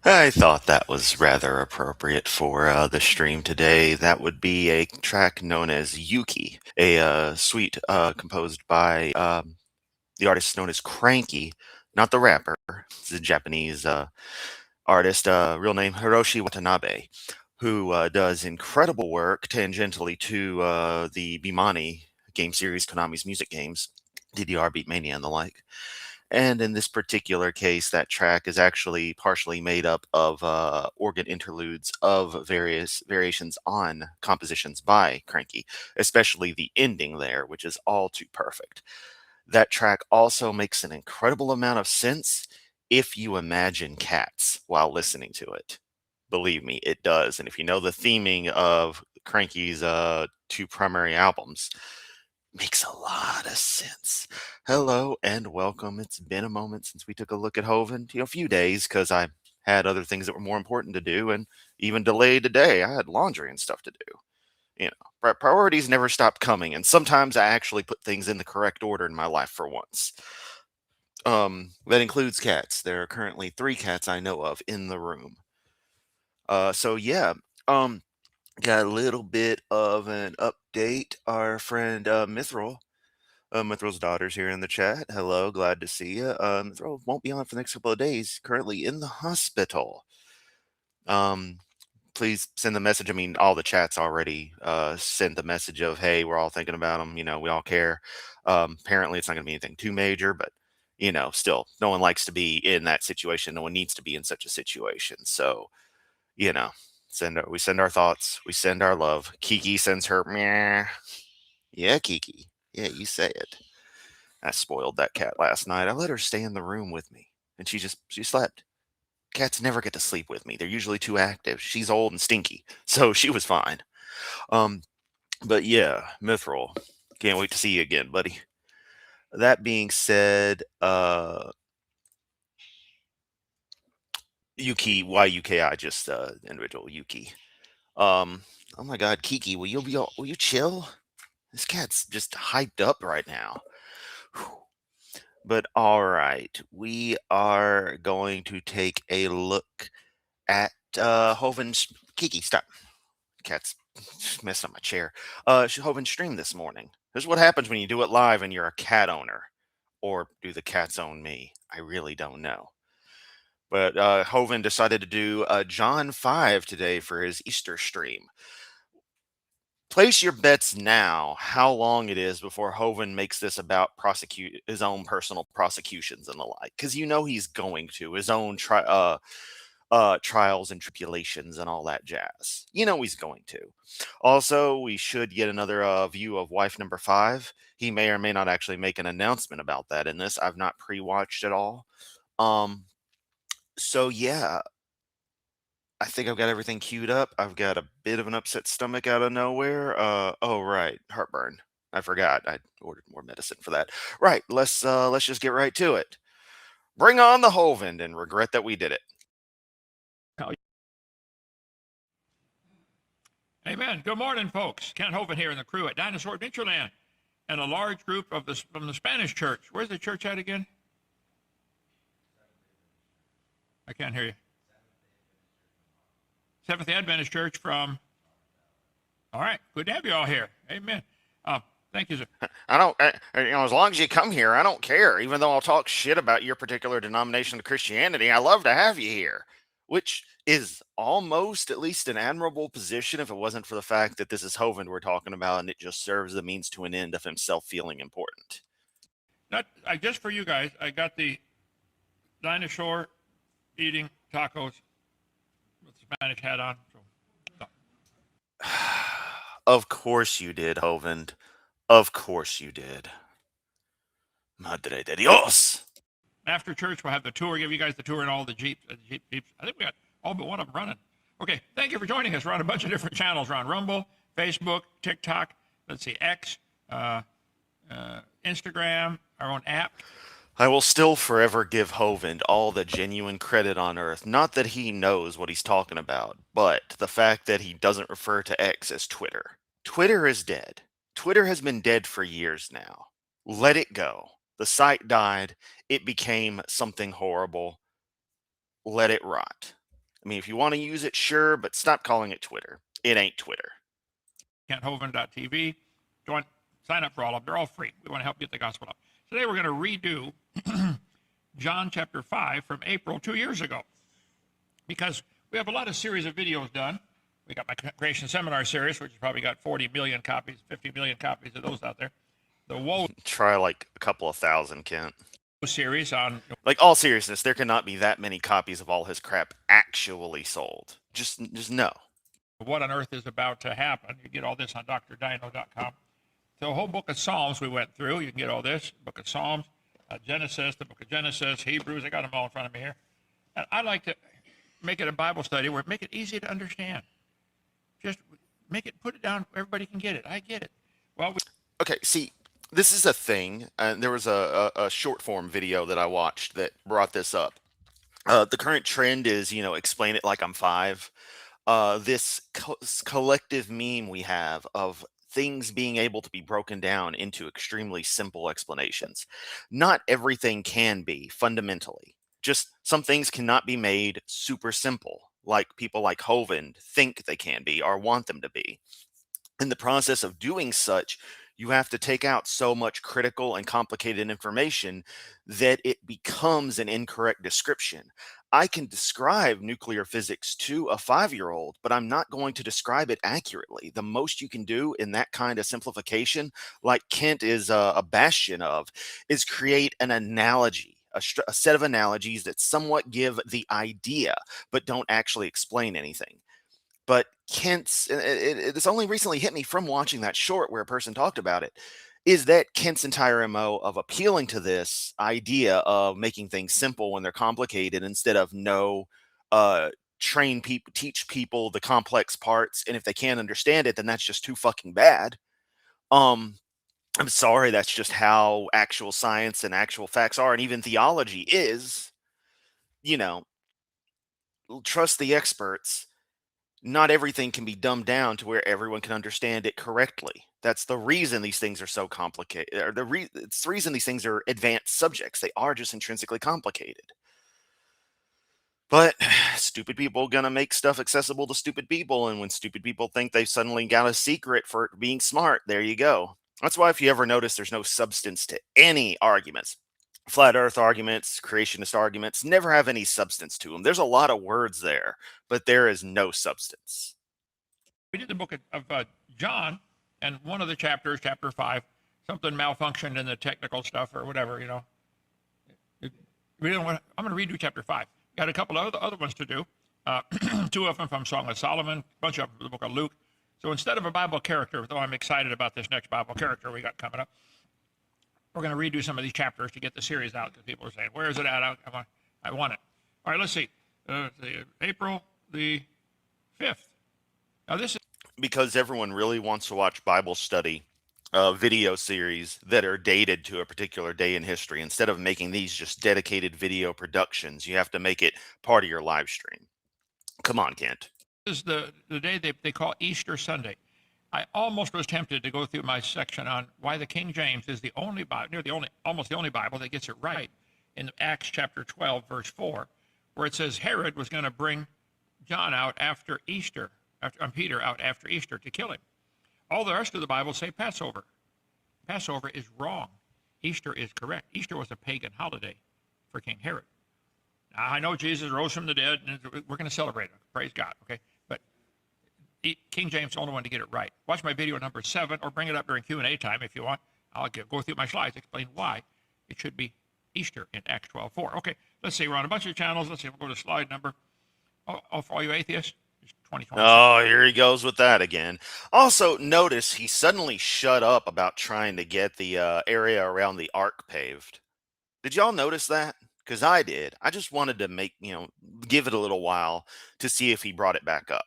I thought that was rather appropriate for the stream today. That would be a track known as Yuki, a suite composed by the artist known as Cranky, not the rapper. It's a Japanese artist, real name Hiroshi Watanabe, who does incredible work tangentially to the Bimani game series, Konami's music games, DDR, Beatmania, and the like. And in this particular case, that track is actually partially made up of organ interludes of various variations on compositions by Cranky, especially the ending there, which is all too perfect. That track also makes an incredible amount of sense if you imagine cats while listening to it. Believe me, it does. And if you know the theming of Cranky's two primary albums, makes a lot of sense. Hello and welcome. It's been a moment since we took a look at Hovind. A few days because I had other things that were more important to do, and even delayed today. I had laundry and stuff to do. Priorities never stop coming, and sometimes I actually put things in the correct order in my life for once. That includes cats. There are currently three cats I know of in the room. So yeah. Um, got a little bit of an update. Our friend Mithril. Mithril's daughter's here in the chat. Hello, glad to see you. Mithril won't be on for the next couple of days. Currently in the hospital. Um, please send the message. I mean, all the chats already sent the message of, hey, we're all thinking about him. We all care. Apparently, it's not going to be anything too major, but still, no one likes to be in that situation. No one needs to be in such a situation. So, you know, we send our thoughts, we send our love. Kiki sends her meh. Yeah, Kiki. Yeah, you say it. I spoiled that cat last night. I let her stay in the room with me, and she slept. Cats never get to sleep with me. They're usually too active. She's old and stinky, so she was fine. Um, but yeah, Mithril, can't wait to see you again, buddy. That being said, Yuki, YUKI, just individual Yuki. Um, oh my God, Kiki, will you chill? This cat's just hyped up right now. Whew. But all right, we are going to take a look at Hovind. Kiki, stop. Cat's messing up my chair. Hovind stream this morning. This is what happens when you do it live and you're a cat owner. Or do the cats own me? I really don't know. But Hovind decided to do John 5 today for his Easter stream. Place your bets now how long it is before Hovind makes this about prosecute his own personal prosecutions and the like, because he's going to his own trials and tribulations and all that jazz. He's going to. Also, we should get another view of wife number 5. He may or may not actually make an announcement about that in this. I've not pre-watched at all. Um, so yeah, I think I've got everything queued up. I've got a bit of an upset stomach out of nowhere. Oh right, heartburn. I forgot. I ordered more medicine for that. Right, let's just get right to it. Bring on the Hovind and regret that we did it. Amen. Good morning, folks. Ken Hovind here and the crew at Dinosaur Adventureland and a large group from the Spanish church. Where's the church at again? I can't hear you. Seventh Adventist Church from. All right. Good to have you all here. Amen. Thank you, sir. I don't, as long as you come here, I don't care. Even though I'll talk shit about your particular denomination of Christianity, I love to have you here, which is almost at least an admirable position if it wasn't for the fact that this is Hovind we're talking about and it just serves the means to an end of himself feeling important. Just for you guys, I got the dinosaur eating tacos with the Spanish hat on. Of course you did, Hovind. Of course you did. Madre de Dios. After church, we'll have the tour, give you guys the tour and all the Jeeps. I think we got all but one of them running. Okay, thank you for joining us. We're on a bunch of different channels. We're on Rumble, Facebook, TikTok, X, Instagram, our own app. I will still forever give Hovind all the genuine credit on earth. Not that he knows what he's talking about, but the fact that he doesn't refer to X as Twitter. Twitter is dead. Twitter has been dead for years now. Let it go. The site died. It became something horrible. Let it rot. I mean, if you want to use it, sure, but stop calling it Twitter. It ain't Twitter. KentHovind.tv. Sign up for all of them. They're all free. We want to help get the gospel up. Today we're going to redo John chapter 5 from April 2 years ago, because we have a lot of series of videos done. We got my creation seminar series, which has probably got 40 million copies, 50 million copies of those out there. The Woe Try like a couple of thousand, Kent. series on, Like, all seriousness, there cannot be that many copies of all his crap actually sold. Just no. what on earth is about to happen. You get all this on drdino.com. The whole book of Psalms we went through. You can get all this, book of Psalms, Genesis, the book of Genesis, Hebrews. I got them all in front of me here. And I like to make it a Bible study where make it easy to understand. Just make it, put it down, everybody can get it. I get it. Well, Okay, see, this is a thing. There was a short form video that I watched that brought this up. The current trend is, explain it like I'm five. This collective meme we have of things being able to be broken down into extremely simple explanations. Not everything can be fundamentally. Just some things cannot be made super simple, like people like Hovind think they can be or want them to be. In the process of doing such, you have to take out so much critical and complicated information that it becomes an incorrect description. I can describe nuclear physics to a 5-year-old, but I'm not going to describe it accurately. The most you can do in that kind of simplification, like Kent is a bastion of, is create an analogy. A set of analogies that somewhat give the idea, but don't actually explain anything. But it's only recently hit me from watching that short where a person talked about it, is that Kent's entire MO of appealing to this idea of making things simple when they're complicated instead of uh, train people, teach people the complex parts. And if they can't understand it, then that's just too fucking bad. Um, I'm sorry, that's just how actual science and actual facts are. And even theology is, you know, trust the experts. Not everything can be dumbed down to where everyone can understand it correctly. That's the reason these things are so complicated. Or it's the reason these things are advanced subjects. They are just intrinsically complicated. But stupid people gonna make stuff accessible to stupid people, and when stupid people think they've suddenly got a secret for being smart, there you go. That's why if you ever notice there's no substance to any arguments, flat earth arguments, creationist arguments, never have any substance to them. There's a lot of words there, but there is no substance. we did the book of John, and one of the chapters, chapter 5, something malfunctioned in the technical stuff or whatever, We didn't want. I'm going to redo chapter 5. Got a couple of other ones to do. 2 of them from Song of Solomon, a bunch of them from the book of Luke. So instead of a Bible character, though I'm excited about this next Bible character we got coming up, we're going to redo some of these chapters to get the series out because people are saying, where is it at? I want it. All right, let's see. April the 5th. Now, this is Because everyone really wants to watch Bible study video series that are dated to a particular day in history. Instead of making these just dedicated video productions, you have to make it part of your live stream. Come on, Kent. the day they call Easter Sunday. I almost was tempted to go through my section on why the King James is the only Bible, almost the only Bible that gets it right in Acts chapter 12, verse 4, where it says Herod was going to bring John out after Easter, Peter out after Easter to kill him. All the rest of the Bible say Passover. Passover is wrong. Easter is correct. Easter was a pagan holiday for King Herod. Now, I know Jesus rose from the dead, and we're going to celebrate it. Praise God, okay? But King James is the only one to get it right. Watch my video number 7, or bring it up during Q&A time if you want. I'll go through my slides, explain why it should be Easter in Acts 12:4. Okay, let's see. We're on a bunch of channels. Let's see. We'll go to slide number. Oh, for all you atheists, it's 2020. Oh, here he goes with that again. Also, notice he suddenly shut up about trying to get the area around the ark paved. Did y'all notice that? Because I did. I just wanted to give it a little while to see if he brought it back up.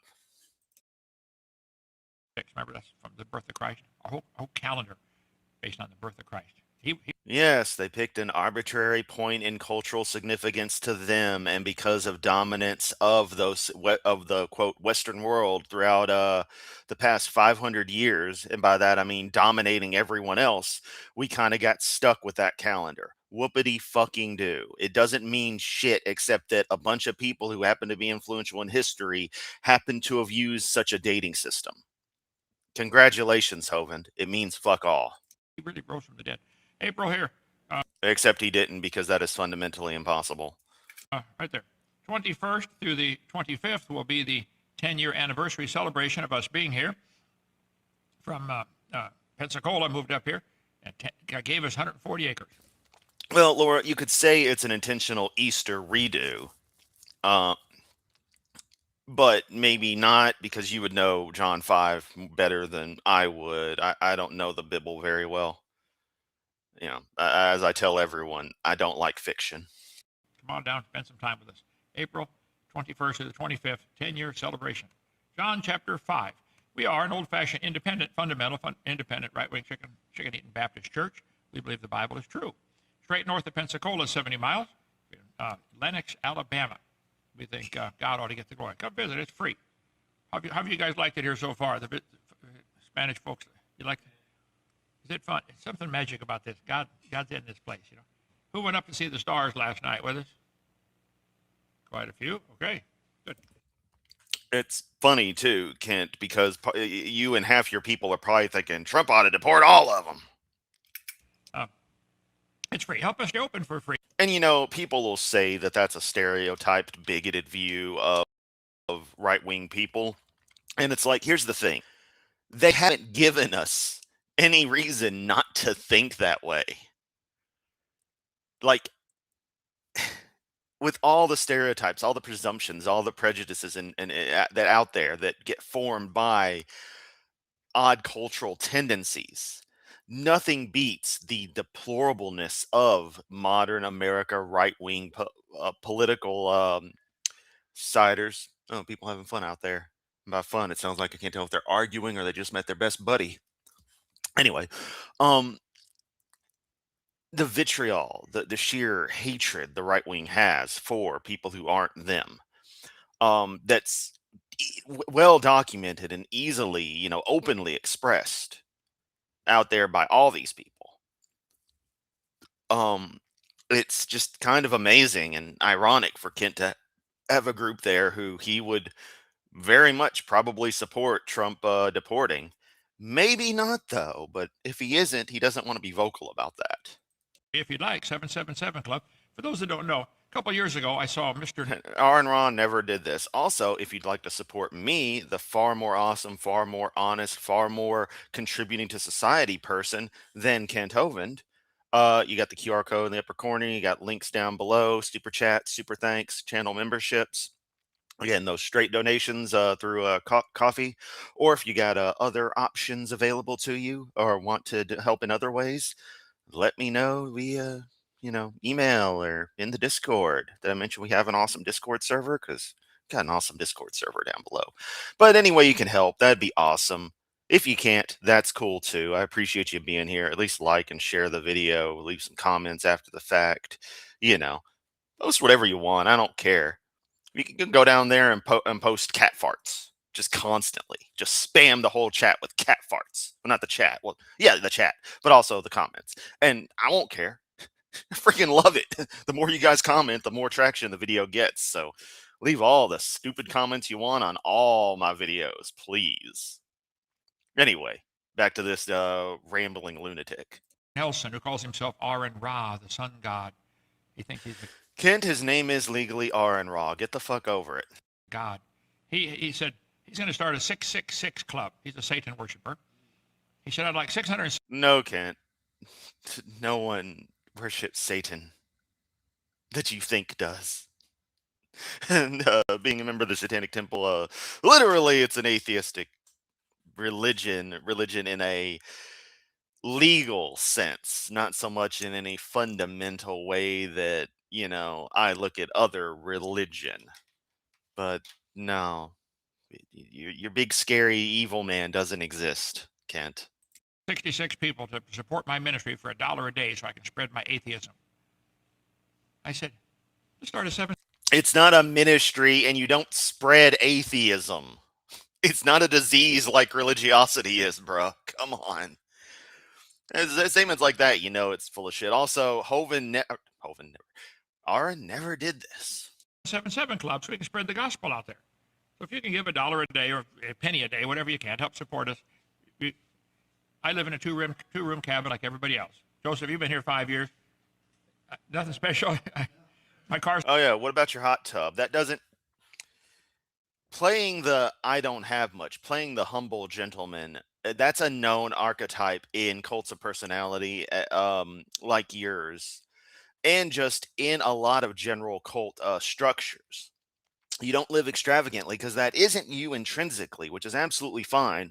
Remember, that's from the birth of Christ. Our whole calendar based on the birth of Christ. He Yes, they picked an arbitrary point in cultural significance to them, and because of dominance of of the quote Western world throughout the past 500 years, and by that I mean dominating everyone else, we kind of got stuck with that calendar. Whoopity fucking do. It doesn't mean shit except that a bunch of people who happen to be influential in history happen to have used such a dating system. Congratulations, Hovind. It means fuck all. really rose from the dead. April here, Except he didn't, because that is fundamentally impossible. right there. 21st through the 25th will be the 10-year anniversary celebration of us being here. From Pensacola, moved up here, and gave us 140 acres. Well, Laura, you could say it's an intentional Easter redo, uh, but maybe not, because you would know John 5 better than I would. I don't know the Bible very well. You know, as I tell everyone, I don't like fiction. Come on down, spend some time with us. April 21st to the 25th, 10-year celebration. John chapter 5. We are an old-fashioned, independent, fundamental, independent, right-wing chicken-eating Baptist church. We believe the Bible is true. Straight north of Pensacola, 70 miles. Lenox, Alabama. We think God ought to get the glory. Come visit. It's free. How have you guys liked it here so far? The Spanish folks, you like it? Is it fun? It's something magic about this. God's in this place, you know. Who went up to see the stars last night with us? Quite a few. Okay, good. It's funny too, Kent, because you and half your people are probably thinking Trump ought to deport all of them. Uh, it's free. Help us stay open for free. And you know, people will say that that's a stereotyped, bigoted view of right wing people. And it's like, here's the thing, they haven't given us any reason not to think that way. Like, with all the stereotypes, all the presumptions, all the prejudices and that out there that get formed by odd cultural tendencies, nothing beats the deplorableness of modern America right wing political siders. Oh, people having fun out there. By fun, it sounds like I can't tell if they're arguing or they just met their best buddy. Anyway, um, the vitriol, the sheer hatred the right wing has for people who aren't them, that's well documented and easily, you know, openly expressed out there by all these people. Um, it's just kind of amazing and ironic for Kent to have a group there who he would very much probably support Trump deporting. Maybe not though, but if he isn't, he doesn't want to be vocal about that. If you'd like, 777 Club. For those that don't know, a couple years ago, I saw Mr. R and Ron never did this. Also, if you'd like to support me, the far more awesome, far more honest, far more contributing to society person than Kent Hovind, you got the QR code in the upper corner. You got links down below, super chat, super thanks, channel memberships. Again, those straight donations through coffee, or if you got other options available to you or want to help in other ways, let me know via, you know, email or in the Discord. Did I mention we have an awesome Discord server? Because got an awesome Discord server down below. But any way you can help, that'd be awesome. If you can't, that's cool too. I appreciate you being here. At least like and share the video, leave some comments after the fact. You know, post whatever you want. I don't care. You can go down there and, post cat farts just constantly. Just spam the whole chat with cat farts. Well, not the chat. Well, yeah, the chat, but also the comments. And I won't care. I freaking love it. The more you guys comment, the more traction the video gets. So leave all the stupid comments you want on all my videos, please. Anyway, back to this rambling lunatic. Nelson, who calls himself Aaron Ra, the sun god. He thinks he's a Kent, his name is legally R and Raw. Get the fuck over it. god. He said he's going to start a 666 club. He's a Satan worshiper. He said, I'd like 600. No, Kent. No one worships Satan that you think does. And being a member of the Satanic Temple, literally, it's an atheistic religion in a legal sense, not so much in any fundamental way that, you know, I look at other religion. But no, your big scary evil man doesn't exist, Kent. 66 people to support my ministry for $1 a day so I can spread my atheism. I said, let's start a 7. It's not a ministry, and you don't spread atheism. It's not a disease like religiosity is, bro. Come on. Statements like that, you know, it's full of shit. Also, Aaron never did this. 7-7 club so we can spread the gospel out there. So if you can give $1 a day or a penny a day, whatever you can, to help support us. I live in a two-room cabin like everybody else. Joseph, you've been here 5 years. Nothing special. My car's Oh yeah, what about your hot tub? That doesn't playing the I don't have much, playing the humble gentleman. That's a known archetype in cults of personality, like yours, and just in a lot of general cult structures. You don't live extravagantly because that isn't you intrinsically, which is absolutely fine.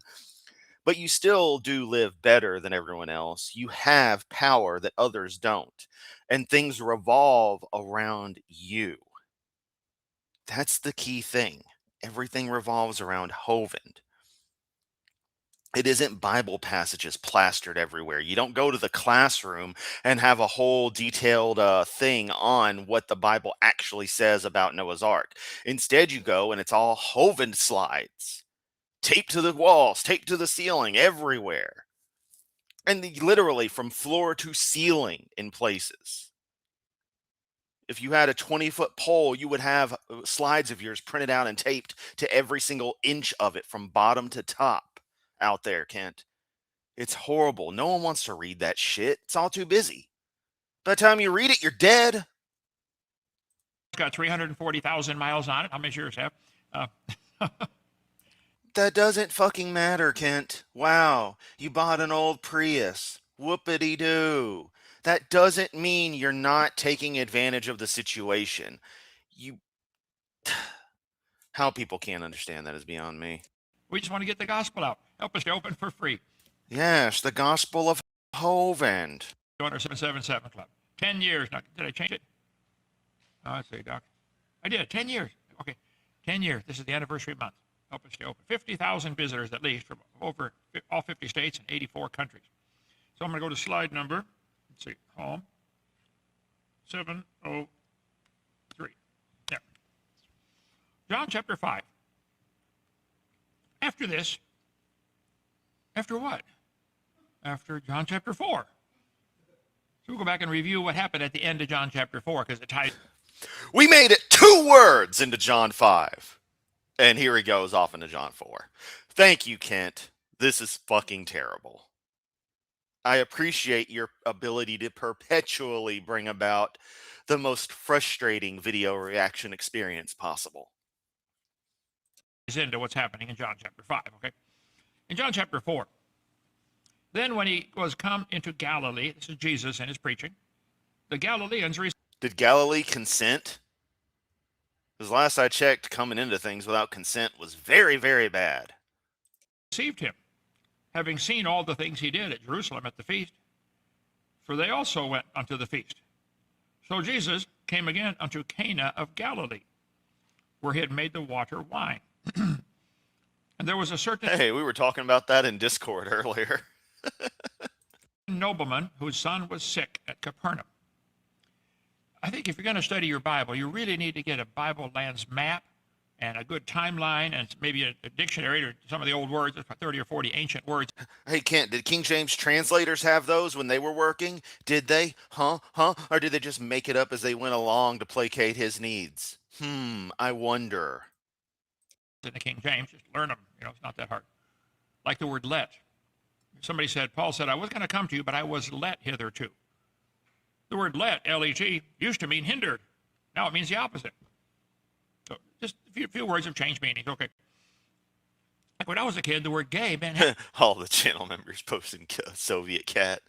But you still do live better than everyone else. You have power that others don't, and things revolve around you. That's the key thing. Everything revolves around Hovind. It isn't Bible passages plastered everywhere. You don't go to the classroom and have a whole detailed thing on what the Bible actually says about Noah's Ark. Instead, you go and it's all Hovind slides, taped to the walls, taped to the ceiling, everywhere. And literally from floor to ceiling in places. If you had a 20-foot pole, you would have slides of yours printed out and taped to every single inch of it from bottom to top out there, Kent. It's horrible. No one wants to read that shit. It's all too busy. By the time you read it, you're dead. It's got 340,000 miles on it. How many yours have? That doesn't fucking matter, Kent. Wow, you bought an old Prius. Whoopity-doo. That doesn't mean you're not taking advantage of the situation. You... How people can't understand that is beyond me. We just want to get the gospel out. Help us to open for free. Yes, the gospel of Hovind. Join our 777 club. 10 years. Now, did I change it? Oh, let's see, Doc. I did. 10 years. Okay. 10 years. This is the anniversary month. Help us stay open. 50,000 visitors at least from over all 50 states and 84 countries. So I'm going to go to slide number, let's see, home, 703. There. John chapter 5. After this, after what? After John chapter 4. So we'll go back and review what happened at the end of John chapter 4 because it ties. We made it 2 words into John 5. And here he goes off into John 4. Thank you, Kent. This is fucking terrible. I appreciate your ability to perpetually bring about the most frustrating video reaction experience possible. Into what's happening in John chapter 5, okay? In John chapter 4, then when he was come into Galilee, this is Jesus and his preaching, the Galileans Did Galilee consent? Because last I checked, coming into things without consent was very, very bad. received him, having seen all the things he did at Jerusalem at the feast, for they also went unto the feast. So Jesus came again unto Cana of Galilee, where he had made the water wine. And there was a certain Hey, we were talking about that in Discord earlier. nobleman whose son was sick at Capernaum. I think if you're going to study your Bible, you really need to get a Bible lands map and a good timeline and maybe a dictionary or some of the old words, 30 or 40 ancient words. Hey, Kent, did King James translators have those when they were working? Did they? Huh? Or did they just make it up as they went along to placate his needs? I wonder. In the King James, just learn them. It's not that hard. Like the word let. Somebody said, Paul said, I was going to come to you, but I was let hitherto. The word let, L-E-T, used to mean hindered. Now it means the opposite. So just a few words have changed meanings. Okay. Like when I was a kid, the word gay meant... All the channel members posting Soviet cat.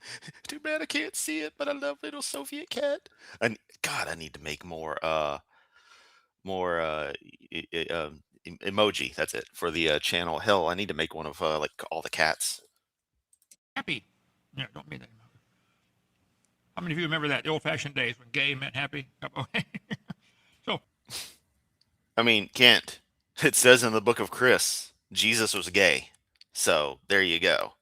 Too bad I can't see it, but I love little Soviet cat. And God, I need to make more emoji. That's it for the channel. Hell, I need to make one of like all the cats. Happy. Yeah, don't mean that. How many of you remember that, the old-fashioned days when gay meant happy? So, I mean, Kent, it says in the book of Chris, Jesus was gay. So there you go.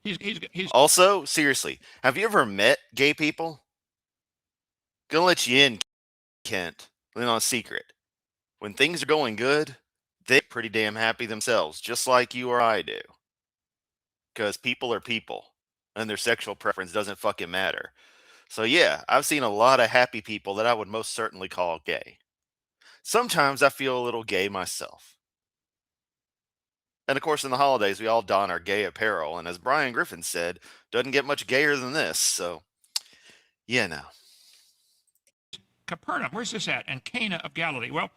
He's Also, seriously, have you ever met gay people? Gonna let you in, Kent. In on a secret. When things are going good, they're pretty damn happy themselves, just like you or I do. Because people are people, and their sexual preference doesn't fucking matter. So yeah, I've seen a lot of happy people that I would most certainly call gay. Sometimes I feel a little gay myself. And of course, in the holidays, we all don our gay apparel, and as Brian Griffin said, doesn't get much gayer than this. So, yeah, no. Capernaum. Where's this at? And Cana of Galilee. Well,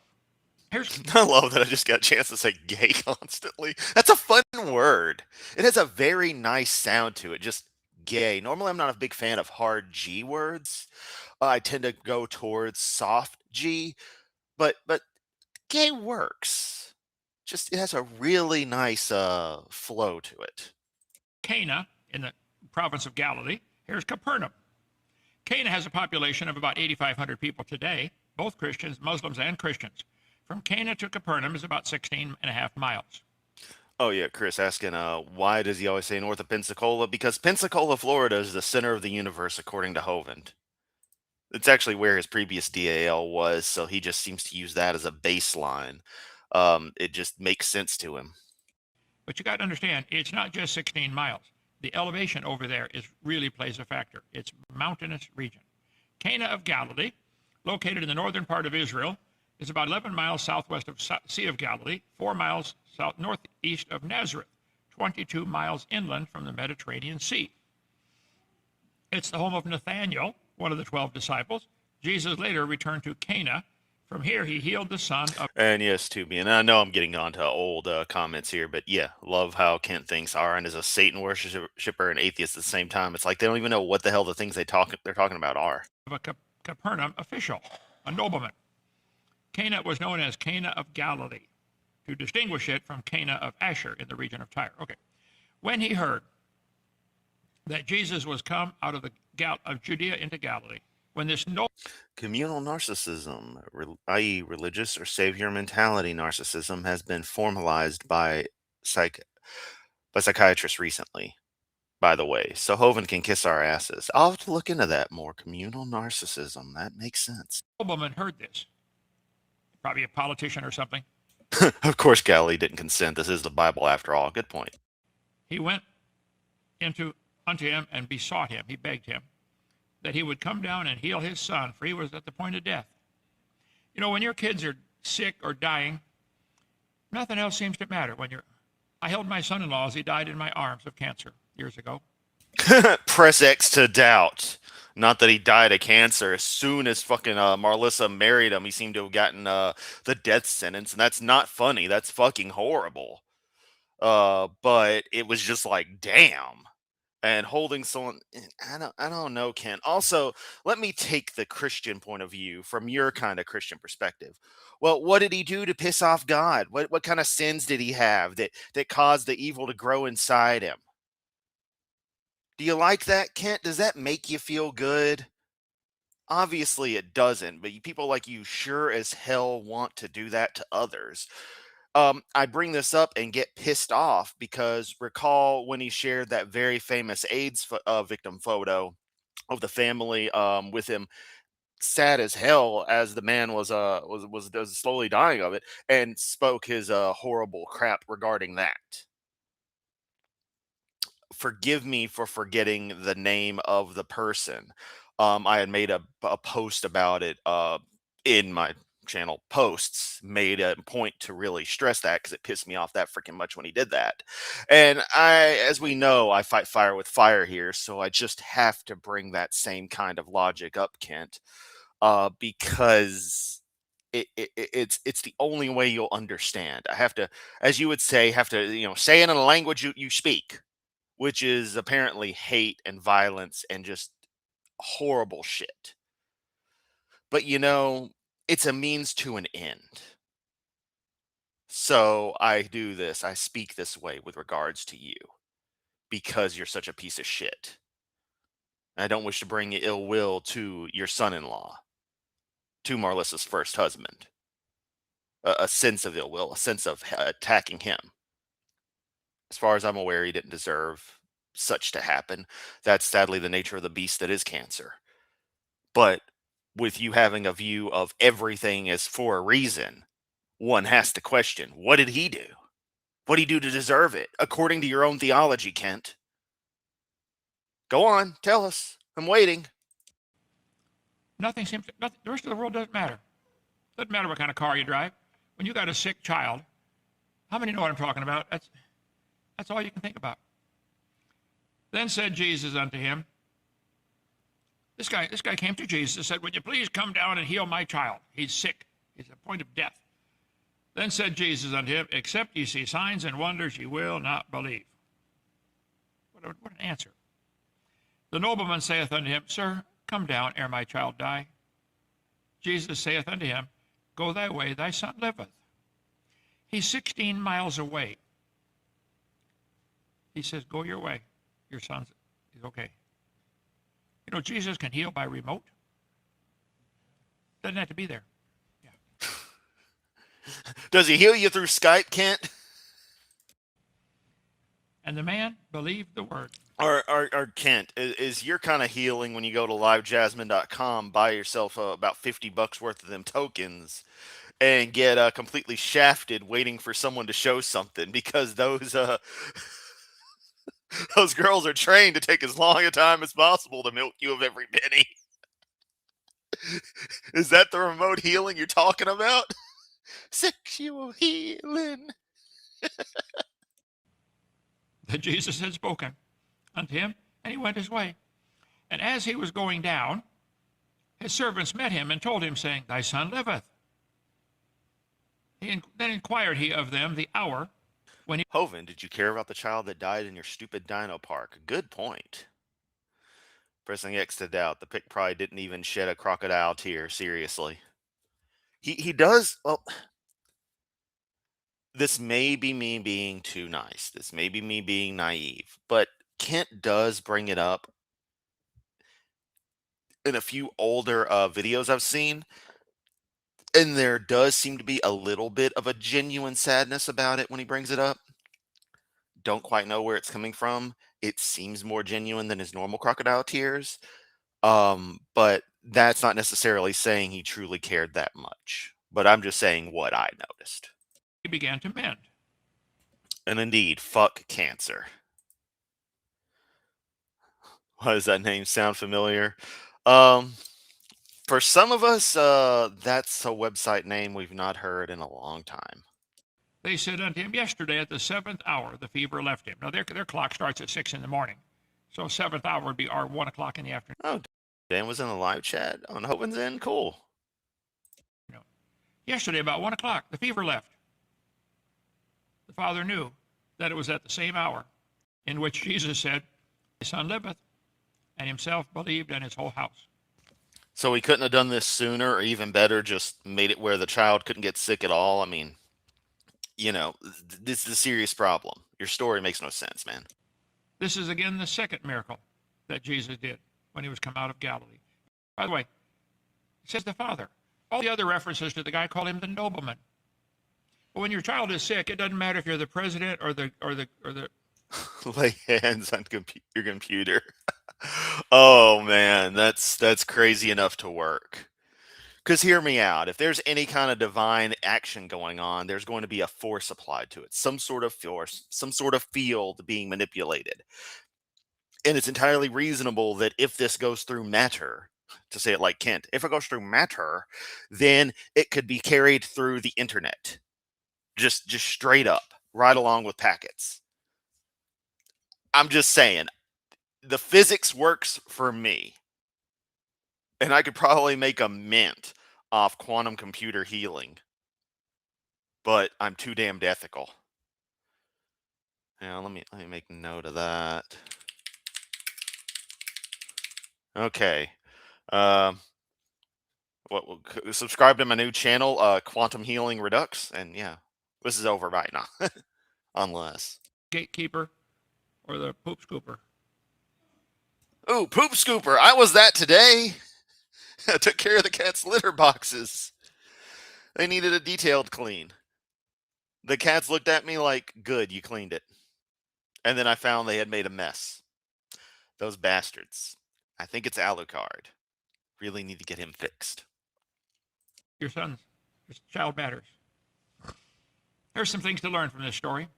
here's I love that I just got a chance to say gay constantly. That's a fun word. It has a very nice sound to it, just gay. Normally, I'm not a big fan of hard G words. I tend to go towards soft G, but gay works. Just it has a really nice flow to it. Cana in the province of Galilee. Here's Capernaum. Cana has a population of about 8,500 people today, both Christians, Muslims, and Christians. From Cana to Capernaum is about 16 and a half miles. Oh yeah, Chris asking, why does he always say north of Pensacola? Because Pensacola, Florida, is the center of the universe, according to Hovind. It's actually where his previous DAL was, so he just seems to use that as a baseline. It just makes sense to him. But you got to understand, it's not just 16 miles. The elevation over there really plays a factor. It's a mountainous region. Cana of Galilee, located in the northern part of Israel, is about 11 miles southwest of Sea of Galilee, 4 miles northeast of Nazareth, 22 miles inland from the Mediterranean Sea. It's the home of Nathanael, one of the 12 disciples. Jesus later returned to Cana. From here, he healed the son of. And yes, Tubi, and I know I'm getting on to old comments here, but yeah, love how Kent thinks Aaron is a Satan worshiper and atheist at the same time. It's like they don't even know what the hell the things they're talking about are. A Capernaum official, a nobleman. Cana was known as Cana of Galilee, to distinguish it from Cana of Asher in the region of Tyre. Okay. When he heard that Jesus was come out of Judea into Galilee, when this Communal narcissism, i.e., religious or savior mentality narcissism, has been formalized psych- by psychiatrists recently. By the way, so Hovind can kiss our asses. I'll have to look into that more. Communal narcissism. That makes sense. nobleman heard this, probably a politician or something, Of course, Galilee didn't consent. This is the Bible after all. Good point. he went unto him and besought him, he begged him, that he would come down and heal his son, for he was at the point of death. You know, when your kids are sick or dying, nothing else seems to matter. I held my son-in-law as he died in my arms of cancer years ago. Press X to doubt. Not that he died of cancer. As soon as fucking Marlissa married him, he seemed to have gotten the death sentence, and that's not funny. That's fucking horrible. But it was just like, damn. And holding someone, I don't know, Ken. Also, let me take the Christian point of view from your kind of Christian perspective. Well, what did he do to piss off God? What kind of sins did he have that caused the evil to grow inside him? Do you like that, Kent? Does that make you feel good? Obviously, it doesn't, but people like you sure as hell want to do that to others. I bring this up and get pissed off because recall when he shared that very famous AIDS victim photo of the family with him sad as hell as the man was slowly dying of it and spoke his horrible crap regarding that. Forgive me for forgetting the name of the person. I had made a post about it in my channel posts, made a point to really stress that because it pissed me off that freaking much when he did that. And as we know, I fight fire with fire here, so I just have to bring that same kind of logic up, Kent, because it's the only way you'll understand. I have to, as you would say, have to say it in a language you speak, which is apparently hate and violence and just horrible shit. But it's a means to an end. So I do this, I speak this way with regards to you because you're such a piece of shit. I don't wish to bring ill will to your son in law, to Marlissa's first husband. A sense of ill will, a sense of attacking him. As far as I'm aware, he didn't deserve such to happen. That's sadly the nature of the beast that is cancer. But with you having a view of everything as for a reason, one has to question, what did he do? What did he do to deserve it, according to your own theology, Kent? Go on, tell us. I'm waiting. Nothing seems to, nothing, the rest of the world doesn't matter. Doesn't matter what kind of car you drive. When you got a sick child, how many know what I'm talking about? That's all you can think about. Then said Jesus unto him, this guy came to Jesus and said, would you please come down and heal my child? He's sick. He's at the point of death. Then said Jesus unto him, except ye see signs and wonders, ye will not believe. What an answer. The nobleman saith unto him, Sir, come down ere my child die. Jesus saith unto him, go thy way, thy son liveth. He's 16 miles away. He says, go your way. Your son's is okay. You know, Jesus can heal by remote. Doesn't have to be there. Yeah. Does he heal you through Skype, Kent? And the man believed the word. Or Kent, is your kind of healing when you go to livejasmine.com, buy yourself about $50 worth of them tokens, and get completely shafted waiting for someone to show something, because those girls are trained to take as long a time as possible to milk you of every penny. Is that the remote healing you're talking about? Sexual healing. That Jesus had spoken unto him, and he went his way. And as he was going down, his servants met him and told him, saying, thy son liveth. Then inquired he of them the hour when he... Hovind, did you care about the child that died in your stupid dino park? Good point. Pressing X to doubt, the pic probably didn't even shed a crocodile tear, seriously. He does, well, this may be me being too nice. This may be me being naive, but Kent does bring it up in a few older videos I've seen, and there does seem to be a little bit of a genuine sadness about it when he brings it up. Don't quite know where it's coming from. It seems more genuine than his normal crocodile tears. But that's not necessarily saying he truly cared that much. But I'm just saying what I noticed. began to mend. And indeed, fuck cancer. Why does that name sound familiar? Um, for some of us, that's a website name we've not heard in a long time. They said unto him, yesterday at the 7th hour the fever left him. Now their clock starts at 6 in the morning. So 7th hour would be our 1 o'clock in the afternoon. Oh, Dan was in the live chat on Hovind's End? Cool. Yesterday about 1 o'clock, the fever left. The father knew that it was at the same hour in which Jesus said, thy son liveth, and himself believed and his whole house. So he couldn't have done this sooner, or even better, just made it where the child couldn't get sick at all. I mean, this is a serious problem. Your story makes no sense, man. This is again the second miracle that Jesus did when he was come out of Galilee. By the way, it says the father. All the other references to the guy call him the nobleman. But when your child is sick, it doesn't matter if you're the president or the Lay hands on your computer. Oh man, that's crazy enough to work. Because hear me out. If there's any kind of divine action going on, there's going to be a force applied to it. Some sort of force, some sort of field being manipulated. And it's entirely reasonable that if this goes through matter, to say it like Kent, if it goes through matter, then it could be carried through the internet. Just straight up, right along with packets. I'm just saying, the physics works for me. And I could probably make a mint off quantum computer healing. But I'm too damned ethical. Now, let me make note of that. Okay. Subscribe to my new channel, Quantum Healing Redux, and yeah, this is over right now. Unless. gatekeeper or the poop scooper. Ooh, poop scooper. I was that today. I took care of the cat's litter boxes. They needed a detailed clean. The cats looked at me like, good, you cleaned it. And then I found they had made a mess. Those bastards. I think it's Alucard. Really need to get him fixed. Your child matters. There's some things to learn from this story.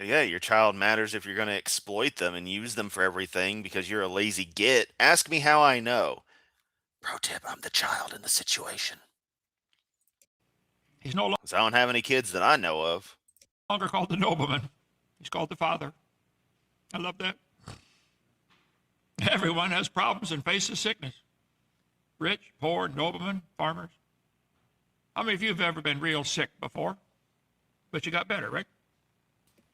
Yeah, your child matters if you're going to exploit them and use them for everything because you're a lazy git. Ask me how I know. Pro tip, I'm the child in the situation. He's no Because I don't have any kids that I know of. longer called the nobleman. He's called the father. I love that. Everyone has problems and faces sickness. Rich, poor, noblemen, farmers. How many of you have ever been real sick before? But you got better, right?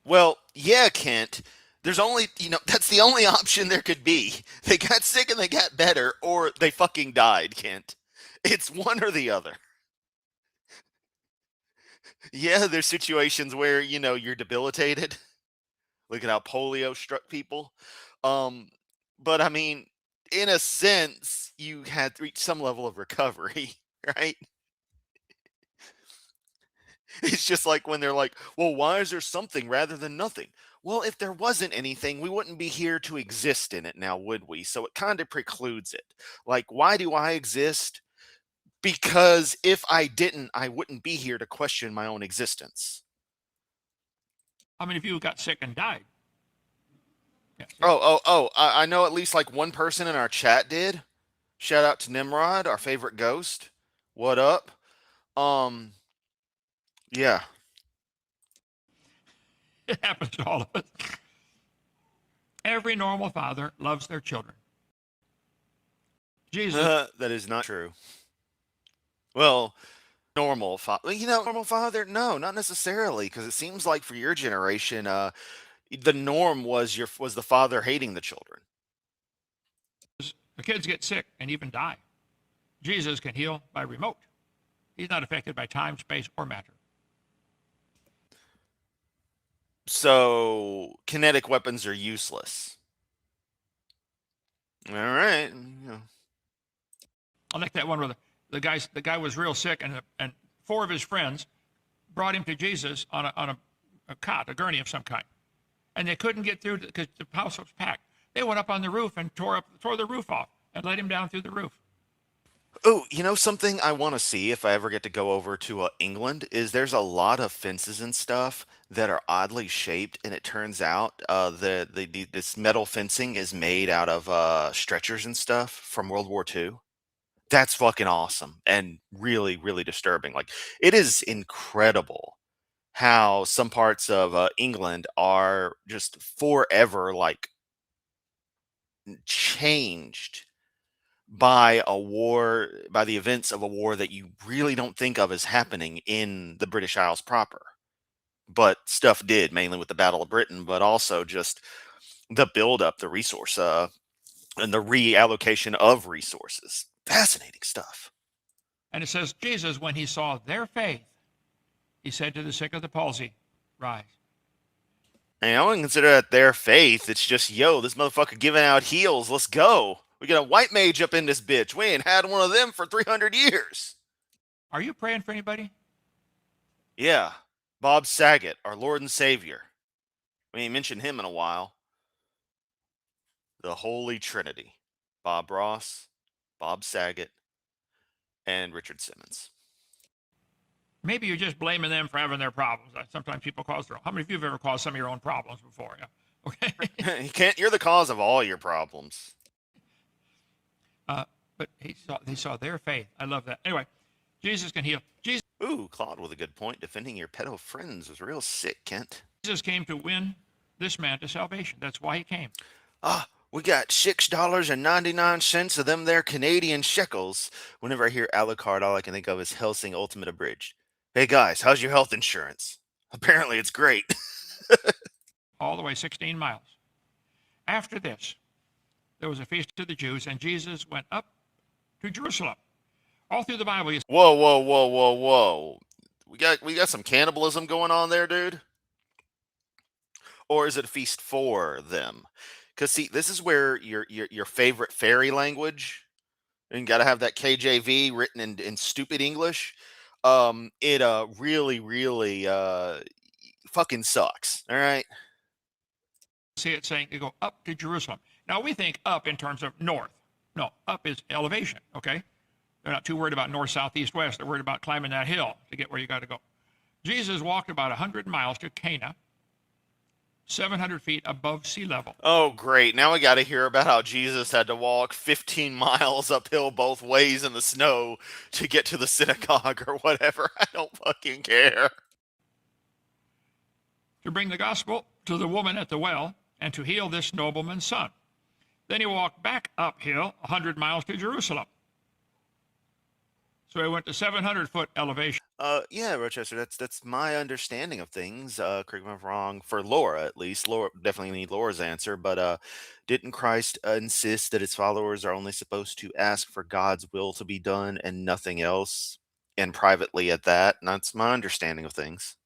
Well, yeah, Kent. There's only, that's the only option there could be. They got sick and they got better, or they fucking died, Kent. It's one or the other. Yeah, there's situations where, you're debilitated. Look at how polio struck people. Um, but I mean, in a sense, you had reached some level of recovery, right? It's just like when they're like, well, why is there something rather than nothing? Well, if there wasn't anything, we wouldn't be here to exist in it now, would we? So it kind of precludes it. Like, why do I exist? Because if I didn't, I wouldn't be here to question my own existence. How many of you got sick and died? Yeah, I know at least like one person in our chat did. Shout out to Nimrod, our favorite ghost. What up? Um, yeah. it happens to all of us. Every normal father loves their children. Jesus That is not true. Well, normal father, no, not necessarily, because it seems like for your generation, the norm was the father hating the children. The kids get sick and even die. Jesus can heal by remote. He's not affected by time, space, or matter. So kinetic weapons are useless. All right. I like that one where the guy was real sick, and four of his friends brought him to Jesus on a cot, a gurney of some kind, and they couldn't get through because the house was packed. They went up on the roof and tore the roof off and let him down through the roof. Oh, something I want to see if I ever get to go over to England is there's a lot of fences and stuff that are oddly shaped, and it turns out this metal fencing is made out of stretchers and stuff from World War II. That's fucking awesome and really, really disturbing. Like, it is incredible how some parts of England are just forever like changed by a war, by the events of a war that you really don't think of as happening in the British Isles proper. But stuff did, mainly with the Battle of Britain, but also just the buildup, the resource, and the reallocation of resources. Fascinating stuff. And it says, Jesus, when he saw their faith, he said to the sick of the palsy, rise. And I wouldn't consider that their faith. It's just, yo, this motherfucker giving out heals. Let's go. We got a white mage up in this bitch. We ain't had one of them for 300 years. Are you praying for anybody? Yeah. Bob Saget, our Lord and Savior. We ain't mentioned him in a while. The Holy Trinity. Bob Ross, Bob Saget, and Richard Simmons. Maybe you're just blaming them for having their problems. Sometimes people cause their own. How many of you have ever caused some of your own problems before? Yeah. Okay. You're the cause of all your problems. But they saw their faith. I love that. Anyway, Jesus can heal. Ooh, Claude with a good point. Defending your pedo friends was real sick, Kent. Jesus came to win this man to salvation. That's why he came. We got $6.99 of them there Canadian shekels. Whenever I hear Alucard, all I can think of is Helsing Ultimate Abridged. Hey guys, how's your health insurance? Apparently it's great. All the way 16 miles. After this, there was a feast of the Jews, and Jesus went up to Jerusalem. All through the Bible, Whoa, whoa, whoa, whoa, whoa. We got some cannibalism going on there, dude. Or is it a feast for them? Because see, this is where your favorite fairy language, and you got to have that KJV written in stupid English. It really, really fucking sucks. All right. see it saying to go up to Jerusalem. Now we think up in terms of north. No, up is elevation, okay? They're not too worried about north, south, east, west. They're worried about climbing that hill to get where you got to go. Jesus walked about 100 miles to Cana, 700 feet above sea level. Oh, great. Now we got to hear about how Jesus had to walk 15 miles uphill both ways in the snow to get to the synagogue or whatever. I don't fucking care. To bring the gospel to the woman at the well and to heal this nobleman's son. Then he walked back uphill 100 miles to Jerusalem. So he went to 700-foot elevation. Yeah, Rochester. That's my understanding of things. Correct me if I'm wrong. For Laura, at least, Laura definitely need Laura's answer. But didn't Christ insist that his followers are only supposed to ask for God's will to be done and nothing else, and privately at that? And that's my understanding of things.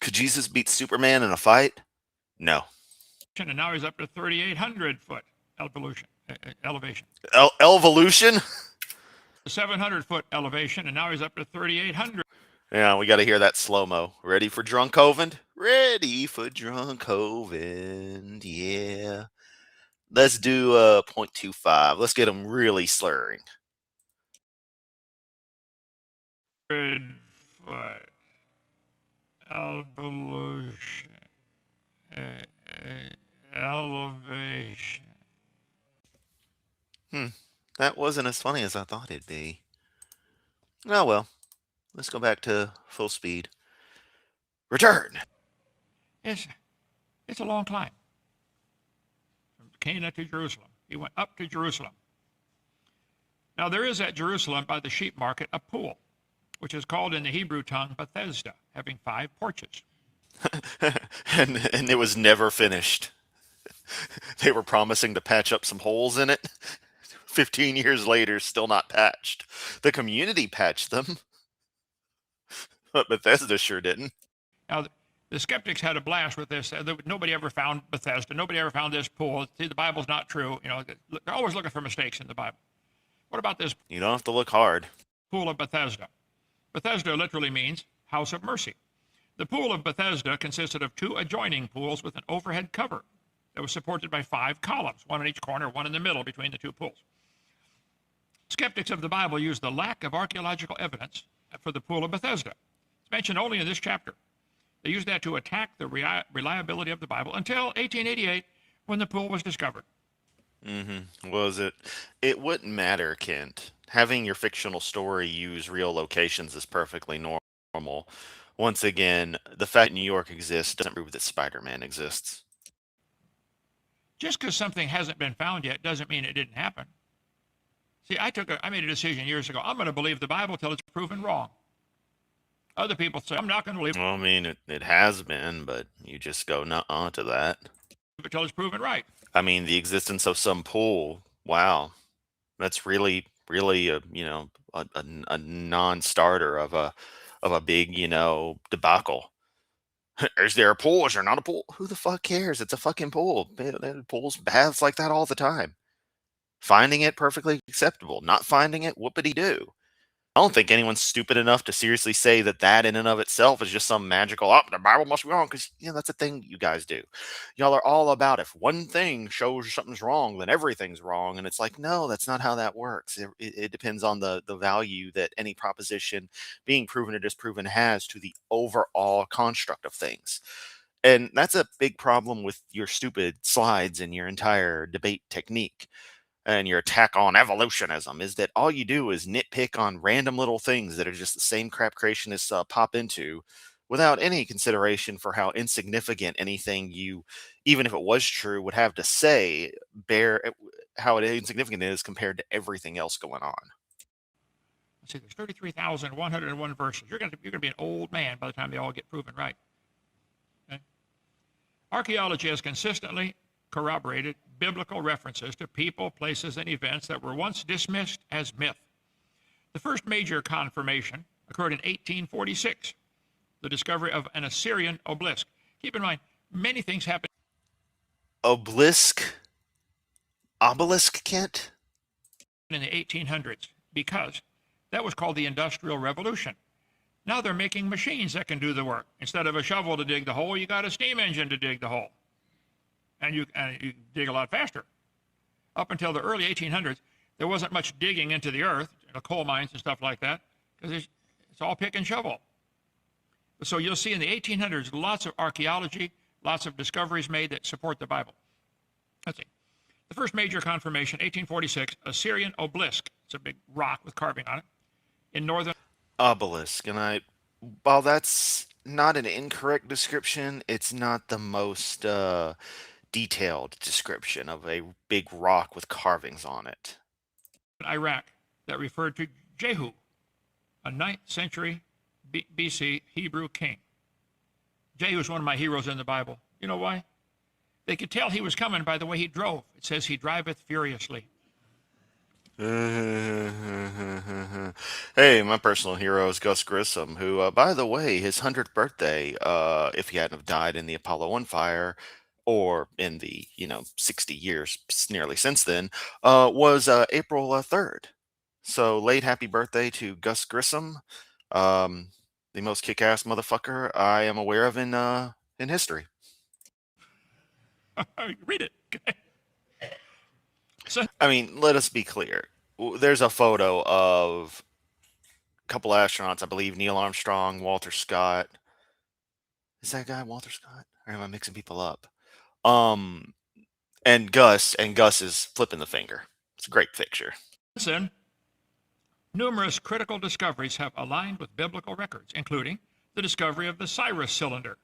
Could Jesus beat Superman in a fight? No. And now he's up to 3,800-foot elevation. Evolution? 700-foot elevation, and now he's up to 3,800. Yeah, we got to hear that slow mo. Ready for drunk Hovind? Ready for drunk Hovind. Yeah. Let's do 0.25. Let's get them really slurring. Foot evolution. Elevation. That wasn't as funny as I thought it'd be. Oh well. Let's go back to full speed. Return. It's a long climb from Cana to Jerusalem. He went up to Jerusalem. Now there is at Jerusalem by the sheep market a pool, which is called in the Hebrew tongue Bethesda, having 5 porches. and it was never finished. They were promising to patch up some holes in it. 15 years later, still not patched. The community patched them, but Bethesda sure didn't. Now, the skeptics had a blast with this. Nobody ever found Bethesda. Nobody ever found this pool. See, the Bible's not true. You know, they're always looking for mistakes in the Bible. What about this You don't have to look hard. pool of Bethesda? Bethesda literally means house of mercy. The pool of Bethesda consisted of 2 adjoining pools with an overhead cover that was supported by 5 columns, one in each corner, one in the middle between the 2 pools. Skeptics of the Bible use the lack of archaeological evidence for the pool of Bethesda. It's mentioned only in this chapter. They used that to attack the reliability of the Bible until 1888 when the pool was discovered. Was it? It wouldn't matter, Kent. Having your fictional story use real locations is perfectly normal. Once again, the fact that New York exists doesn't prove that Spider-Man exists. Just because something hasn't been found yet doesn't mean it didn't happen. See, I made a decision years ago. I'm going to believe the Bible till it's proven wrong. Other people say, I'm not going to believe Well, I mean, it has been, but you just go nuh-uh to that. it till it's proven right. I mean, the existence of some pool, wow, that's really a non-starter of a big debacle. Is there a pool? Is there not a pool? Who the fuck cares? It's a fucking pool. Pools, baths like that all the time. Finding it perfectly acceptable. Not finding it, whoopity do. I don't think anyone's stupid enough to seriously say that that in and of itself is just some magical, oh, the Bible must be wrong, because, that's a thing you guys do. Y'all are all about if one thing shows something's wrong, then everything's wrong. And it's like, no, that's not how that works. It depends on the value that any proposition being proven or disproven has to the overall construct of things. And that's a big problem with your stupid slides and your entire debate technique and your attack on evolutionism is that all you do is nitpick on random little things that are just the same crap creationists pop into without any consideration for how insignificant anything you, even if it was true, would have to say, how insignificant it is compared to everything else going on. Let's see, there's 33,101 verses. You're going to be an old man by the time they all get proven right. Okay? Archaeology has consistently corroborated biblical references to people, places, and events that were once dismissed as myth. The first major confirmation occurred in 1846, the discovery of an Assyrian obelisk. Keep in mind, many things happened. Obelisk, Kent? In the 1800s because that was called the Industrial Revolution. Now they're making machines that can do the work. Instead of a shovel to dig the hole, you got a steam engine to dig the hole. And you dig a lot faster. Up until the early 1800s, there wasn't much digging into the earth, coal mines and stuff like that, because it's all pick and shovel. So you'll see in the 1800s lots of archaeology, lots of discoveries made that support the Bible. Let's see. The first major confirmation, 1846, Assyrian obelisk. It's a big rock with carving on it in northern. Obelisk, and while that's not an incorrect description, it's not the most detailed description of a big rock with carvings on it. Iraq that referred to Jehu, a 9th century BC Hebrew king. Jehu is one of my heroes in the Bible. You know why? They could tell he was coming by the way he drove. It says he driveth furiously. Hey, my personal hero is Gus Grissom, who, by the way, his 100th birthday, if he hadn't have died in the Apollo 1 fire, or in the, 60 years nearly since then, was April 3rd. So late happy birthday to Gus Grissom, the most kick-ass motherfucker I am aware of in history. Read it. So, I mean, let us be clear. There's a photo of a couple astronauts, I believe Neil Armstrong, Walter Scott. Is that guy Walter Scott? Or am I mixing people up? And Gus is flipping the finger. It's a great picture. Listen. Numerous critical discoveries have aligned with biblical records, including the discovery of the Cyrus cylinder,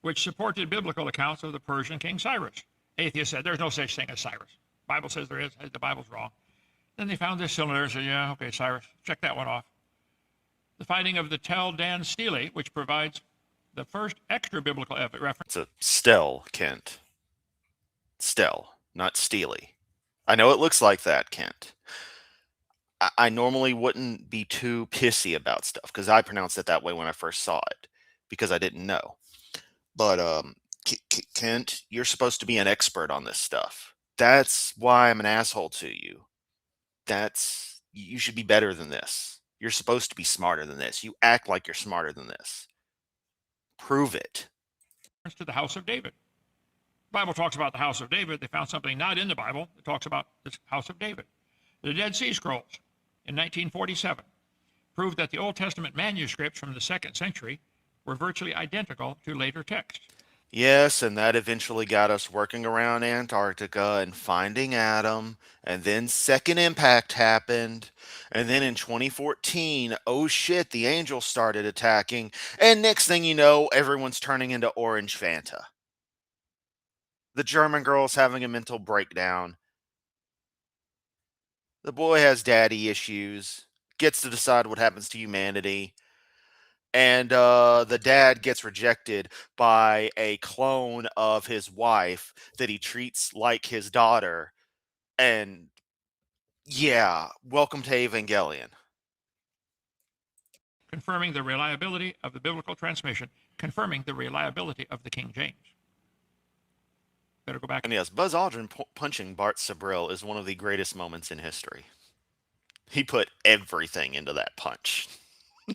which supported biblical accounts of the Persian king Cyrus. Atheists said there's no such thing as Cyrus. The Bible says there is. The Bible's wrong. Then they found this cylinder and said, yeah, okay, Cyrus, check that one off. The finding of the Tel Dan Stele, which provides the first extra biblical reference. It's a Stele, Kent. Stele, not Steely. I know it looks like that, Kent. I normally wouldn't be too pissy about stuff because I pronounced it that way when I first saw it because I didn't know. But Kent, you're supposed to be an expert on this stuff. That's why I'm an asshole to you. You should be better than this. You're supposed to be smarter than this. You act like you're smarter than this. Prove it. To the house of David. The Bible talks about the house of David. They found something not in the Bible that talks about this house of David. The Dead Sea Scrolls in 1947 proved that the Old Testament manuscripts from the 2nd century were virtually identical to later texts. Yes, and that eventually got us working around Antarctica and finding Adam, and then Second Impact happened, and then in 2014, oh shit, the angels started attacking, and next thing you know, everyone's turning into Orange Fanta. The German girl's having a mental breakdown. The boy has daddy issues, gets to decide what happens to humanity. And the dad gets rejected by a clone of his wife that he treats like his daughter. And yeah, welcome to Evangelion. Confirming the reliability of the biblical transmission, confirming the reliability of the King James. Better go back. And yes, Buzz Aldrin punching Bart Sabril is one of the greatest moments in history. He put everything into that punch.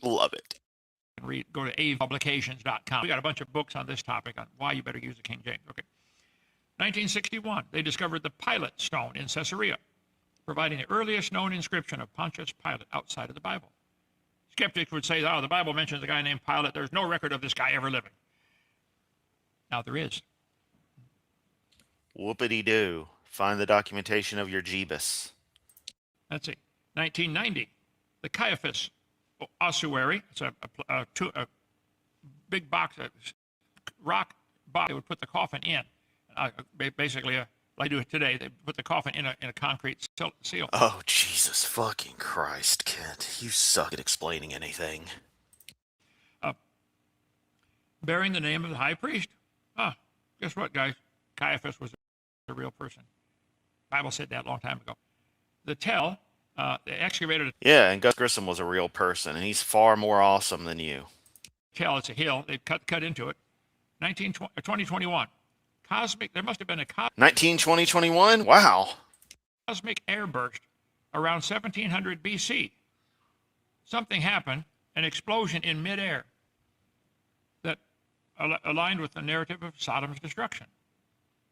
Love it. Go to avepublications.com. We got a bunch of books on this topic on why you better use the King James. Okay. 1961, they discovered the Pilate stone in Caesarea, providing the earliest known inscription of Pontius Pilate outside of the Bible. Skeptics would say, oh, the Bible mentions a guy named Pilate. There's no record of this guy ever living. Now there is. Whoopity-doo. Find the documentation of your Jeebus. Let's see. 1990, the Caiaphas ossuary. It's a big box, a rock box. They would put the coffin in. Basically, like they do it today, they put the coffin in a concrete seal. Oh, Jesus fucking Christ, Kent. You suck at explaining anything. Bearing the name of the high priest. Guess what, guys? Caiaphas was a real person. The Bible said that a long time ago. The Tell, they excavated. Yeah, and Gus Grissom was a real person, and he's far more awesome than you. Tell, it's a hill. They cut into it. 2021. Cosmic, there must have been a 2021? Wow. Cosmic airburst around 1700 BC. Something happened, an explosion in midair that aligned with the narrative of Sodom's destruction,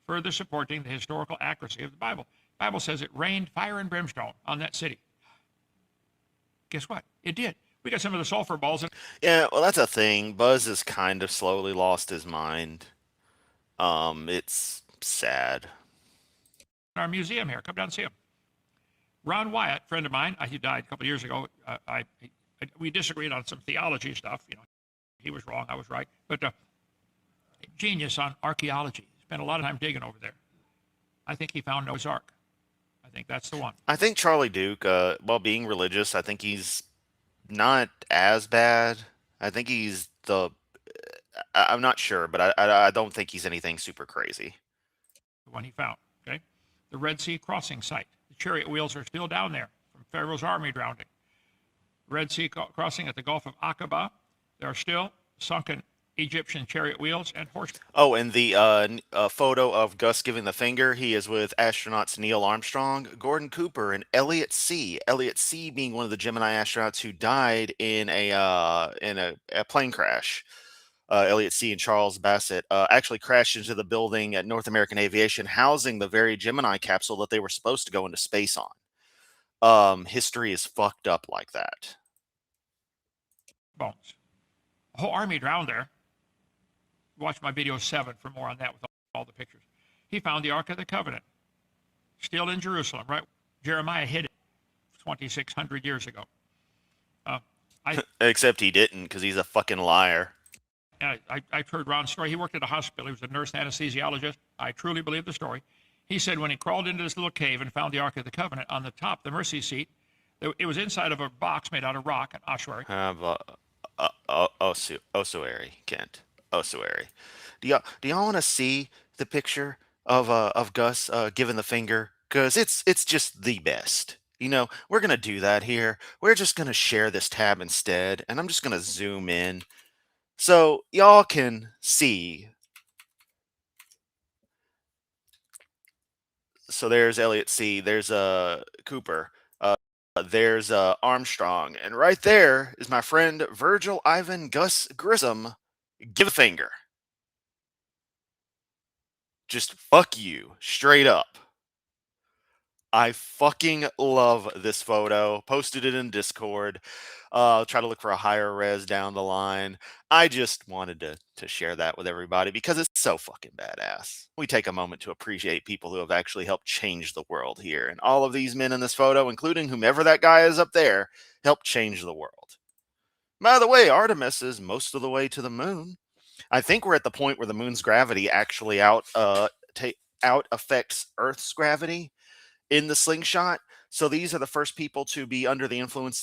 further supporting the historical accuracy of the Bible. The Bible says it rained fire and brimstone on that city. Guess what? It did. We got some of the sulfur balls in Yeah, well, that's a thing. Buzz has kind of slowly lost his mind. It's sad. our museum here. Come down and see him. Ron Wyatt, friend of mine, he died a couple of years ago. We disagreed on some theology stuff. You know, he was wrong, I was right. But genius on archaeology. Spent a lot of time digging over there. I think he found Noah's Ark. I think that's the one. I think Charlie Duke, while being religious, I think he's not as bad. I think he's the. I'm not sure, but I don't think he's anything super crazy. The one he found. Okay, the Red Sea crossing site. The chariot wheels are still down there from Pharaoh's army drowning. Red Sea crossing at the Gulf of Aqaba. There are still sunken Egyptian chariot wheels and horse. Oh, and the photo of Gus giving the finger, he is with astronauts Neil Armstrong, Gordon Cooper, and Elliot C. Elliot C. being one of the Gemini astronauts who died in a plane crash. Elliot C. and Charles Bassett actually crashed into the building at North American Aviation, housing the very Gemini capsule that they were supposed to go into space on. History is fucked up like that. Bones. The whole army drowned there. Watch my video 7 for more on that with all the pictures. He found the Ark of the Covenant, still in Jerusalem, right? Jeremiah hid it 2,600 years ago. Except he didn't, because he's a fucking liar. I've heard Ron's story. He worked at a hospital. He was a nurse anesthesiologist. I truly believe the story. He said when he crawled into this little cave and found the Ark of the Covenant on the top, the mercy seat, it was inside of a box made out of rock, an ossuary. Ossuary, Kent. Ossuary. Do y'all want to see the picture of Gus giving the finger? Cause it's just the best. You know, we're gonna do that here. We're just gonna share this tab instead, and I'm just gonna zoom in so y'all can see. So there's Elliot C. There's Cooper. There's Armstrong, and right there is my friend Virgil Ivan Gus Grissom. Give a finger. Just fuck you, straight up. I fucking love this photo. Posted it in Discord. Try to look for a higher res down the line. I just wanted to share that with everybody because it's so fucking badass. We take a moment to appreciate people who have actually helped change the world here. And all of these men in this photo, including whomever that guy is up there, helped change the world. By the way, Artemis is most of the way to the moon. I think we're at the point where the moon's gravity actually out affects Earth's gravity in the slingshot. So these are the first people to be under the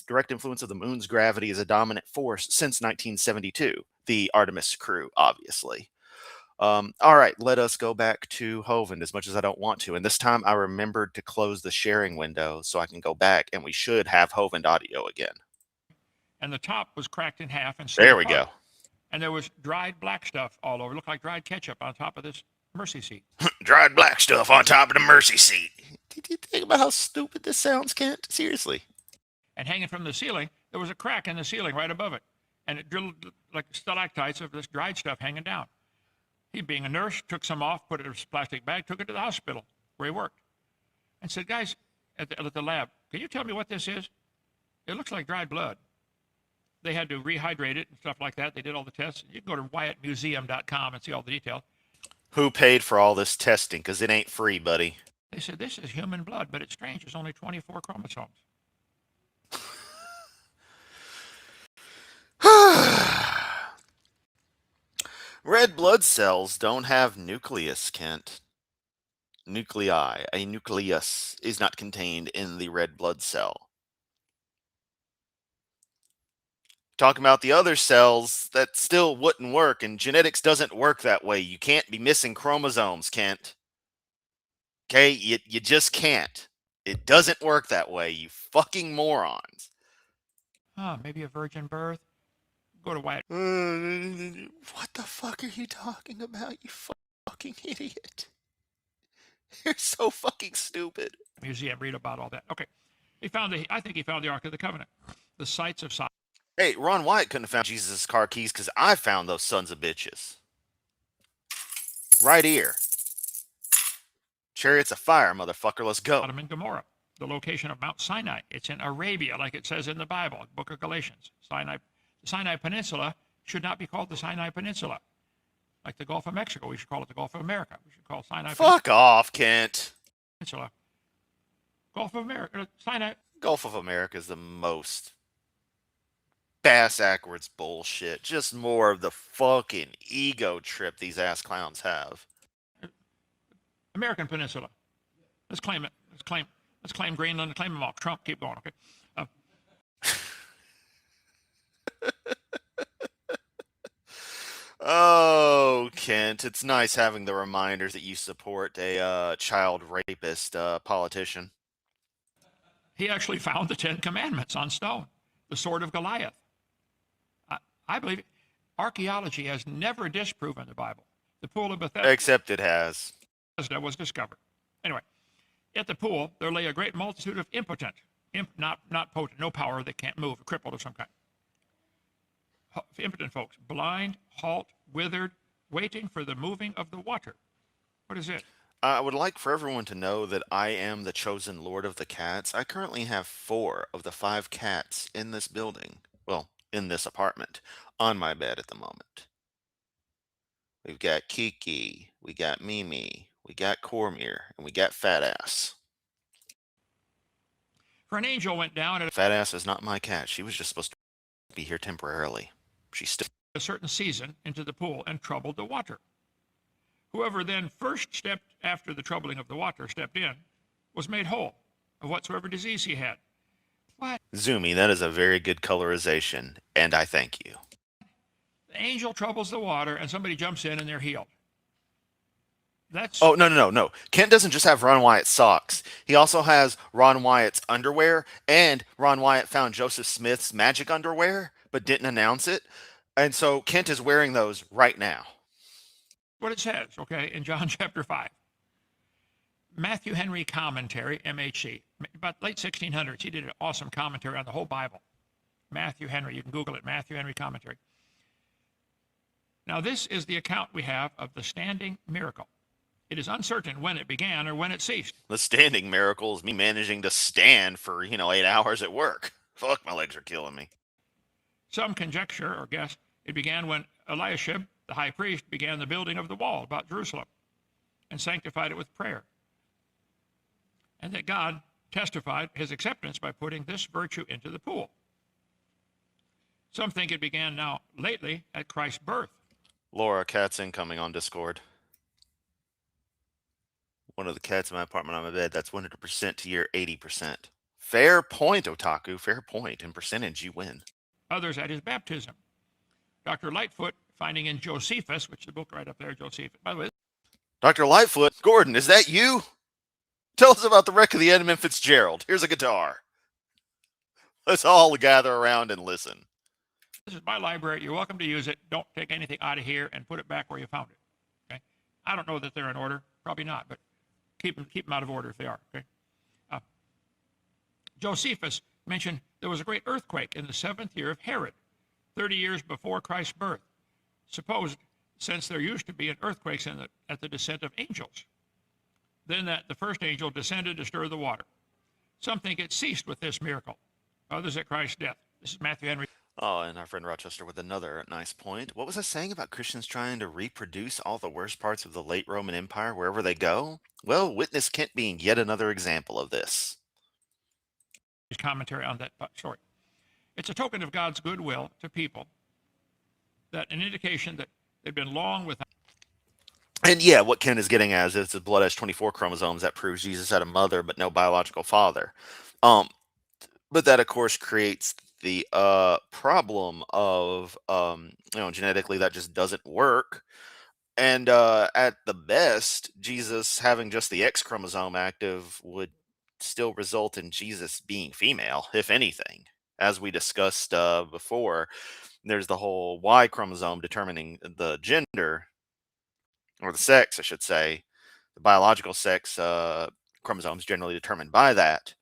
direct influence of the moon's gravity as a dominant force since 1972. The Artemis crew, obviously. All right, let us go back to Hovind as much as I don't want to. And this time I remembered to close the sharing window so I can go back and we should have Hovind audio again. And the top was cracked in half and there we go. And there was dried black stuff all over. It looked like dried ketchup on top of this mercy seat. Dried black stuff on top of the mercy seat. Did you think about how stupid this sounds, Kent? Seriously. And hanging from the ceiling, there was a crack in the ceiling right above it. And it drilled like stalactites of this dried stuff hanging down. He, being a nurse, took some off, put it in a plastic bag, took it to the hospital where he worked. And said, guys, at the lab, can you tell me what this is? It looks like dried blood. They had to rehydrate it and stuff like that. They did all the tests. You can go to WyattMuseum.com and see all the details. Who paid for all this testing? Because it ain't free, buddy. They said, this is human blood, but it's strange. There's only 24 chromosomes. Red blood cells don't have nucleus, Kent. Nuclei. A nucleus is not contained in the red blood cell. Talking about the other cells, that still wouldn't work, and genetics doesn't work that way. You can't be missing chromosomes, Kent. Okay? You just can't. It doesn't work that way, you fucking morons. Maybe a virgin birth? Go to Wyatt. What the fuck are you talking about, you fucking idiot? You're so fucking stupid. Museum, read about all that. Okay. I think he found the Ark of the Covenant. The sites of Sodom. Hey, Ron Wyatt couldn't have found Jesus' car keys because I found those sons of bitches. Right here. Chariots of fire, motherfucker. Let's go. Sodom and Gomorrah, the location of Mount Sinai. It's in Arabia, like it says in the Bible, book of Galatians. The Sinai Peninsula should not be called the Sinai Peninsula. Like the Gulf of Mexico, we should call it the Gulf of America. We should call Sinai Fuck off, Kent. Peninsula. Gulf of America, Sinai. Gulf of America is the most bass backwards bullshit. Just more of the fucking ego trip these ass clowns have. American Peninsula. Let's claim it. Let's claim Greenland and claim them all. Trump, keep going, okay? Oh, Kent, it's nice having the reminders that you support a child rapist politician. He actually found the Ten Commandments on stone, the sword of Goliath. I believe archaeology has never disproven the Bible. The pool of Bethesda Except it has. was discovered. Anyway, at the pool there lay a great multitude of not potent, no power, they can't move, crippled of some kind. Impotent folks, blind, halt, withered, waiting for the moving of the water. What is it? I would like for everyone to know that I am the chosen lord of the cats. I currently have 4 of the 5 cats in this building. Well, in this apartment. On my bed at the moment. We've got Kiki, we got Mimi, we got Cormier, and we got Fat Ass. For an angel went down at Fat Ass is not my cat. She was just supposed to be here temporarily. She's still a certain season into the pool and troubled the water. Whoever then first stepped after the troubling of the water, stepped in, was made whole of whatsoever disease he had. What? Zoomy, that is a very good colorization, and I thank you. The angel troubles the water and somebody jumps in and they're healed. That's Oh, no. Kent doesn't just have Ron Wyatt's socks. He also has Ron Wyatt's underwear, and Ron Wyatt found Joseph Smith's magic underwear, but didn't announce it. And so Kent is wearing those right now. what it says, okay, in John chapter 5. Matthew Henry Commentary, MHC, about late 1600s, he did an awesome commentary on the whole Bible. Matthew Henry, you can Google it, Matthew Henry Commentary. Now, this is the account we have of the standing miracle. It is uncertain when it began or when it ceased. The standing miracle is me managing to stand for, 8 hours at work. Fuck, my legs are killing me. Some conjecture or guess it began when Eliashib, the high priest, began the building of the wall about Jerusalem and sanctified it with prayer. And that God testified his acceptance by putting this virtue into the pool. Some think it began now lately at Christ's birth. Laura, cat's incoming on Discord. One of the cats in my apartment on my bed, that's 100% to your 80%. Fair point, Otaku. Fair point. In percentage, you win. Others at his baptism. Dr. Lightfoot, finding in Josephus, which is the book right up there, Josephus. By the way, Dr. Lightfoot, Gordon, is that you? Tell us about the wreck of the Edmund Fitzgerald. Here's a guitar. Let's all gather around and listen. this is my library. You're welcome to use it. Don't take anything out of here and put it back where you found it. Okay? I don't know that they're in order. Probably not, but keep them out of order if they are. Okay. Josephus mentioned there was a great earthquake in the 7th year of Herod, 30 years before Christ's birth. Supposed, since there used to be an earthquakes at the descent of angels. Then that the first angel descended to stir the water. Some think it ceased with this miracle. Others at Christ's death. This is Matthew Henry. Oh, and our friend Rochester with another nice point. What was I saying about Christians trying to reproduce all the worst parts of the late Roman Empire wherever they go? Well, witness Kent being yet another example of this. Commentary on that story. It's a token of God's goodwill to people, that an indication that they've been long without. And yeah, what Ken is getting at is it's his blood has 24 chromosomes. That proves Jesus had a mother but no biological father. But that of course creates the problem of genetically that just doesn't work. And at the best, Jesus having just the X chromosome active would still result in Jesus being female, if anything. As we discussed before, there's the whole Y chromosome determining the gender, or the sex, I should say. The biological sex chromosome is generally determined by that.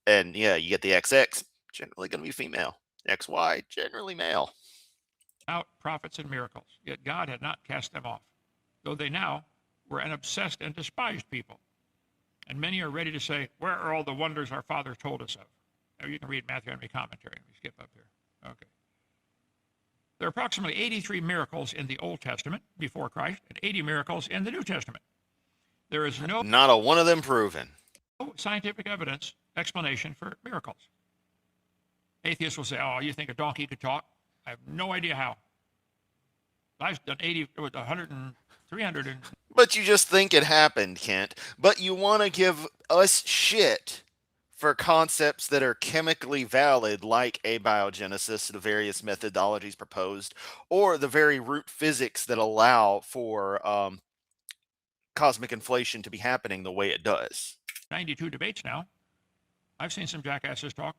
And yeah, you get the XX, generally going to be female. XY, generally male. Out prophets and miracles, yet God had not cast them off, though they now were an obsessed and despised people. And many are ready to say, where are all the wonders our fathers told us of? Now you can read Matthew Henry commentary. Let me skip up here. Okay. There are approximately 83 miracles in the Old Testament before Christ and 80 miracles in the New Testament. There is Not a one of them proven. no scientific evidence explanation for miracles. Atheists will say, oh, you think a donkey could talk? I have no idea how. I've done 80, 100, and 300. And But you just think it happened, Kent. But you want to give us shit for concepts that are chemically valid, like abiogenesis, the various methodologies proposed, or the very root physics that allow for cosmic inflation to be happening the way it does. 92 debates now. I've seen some jackasses talk.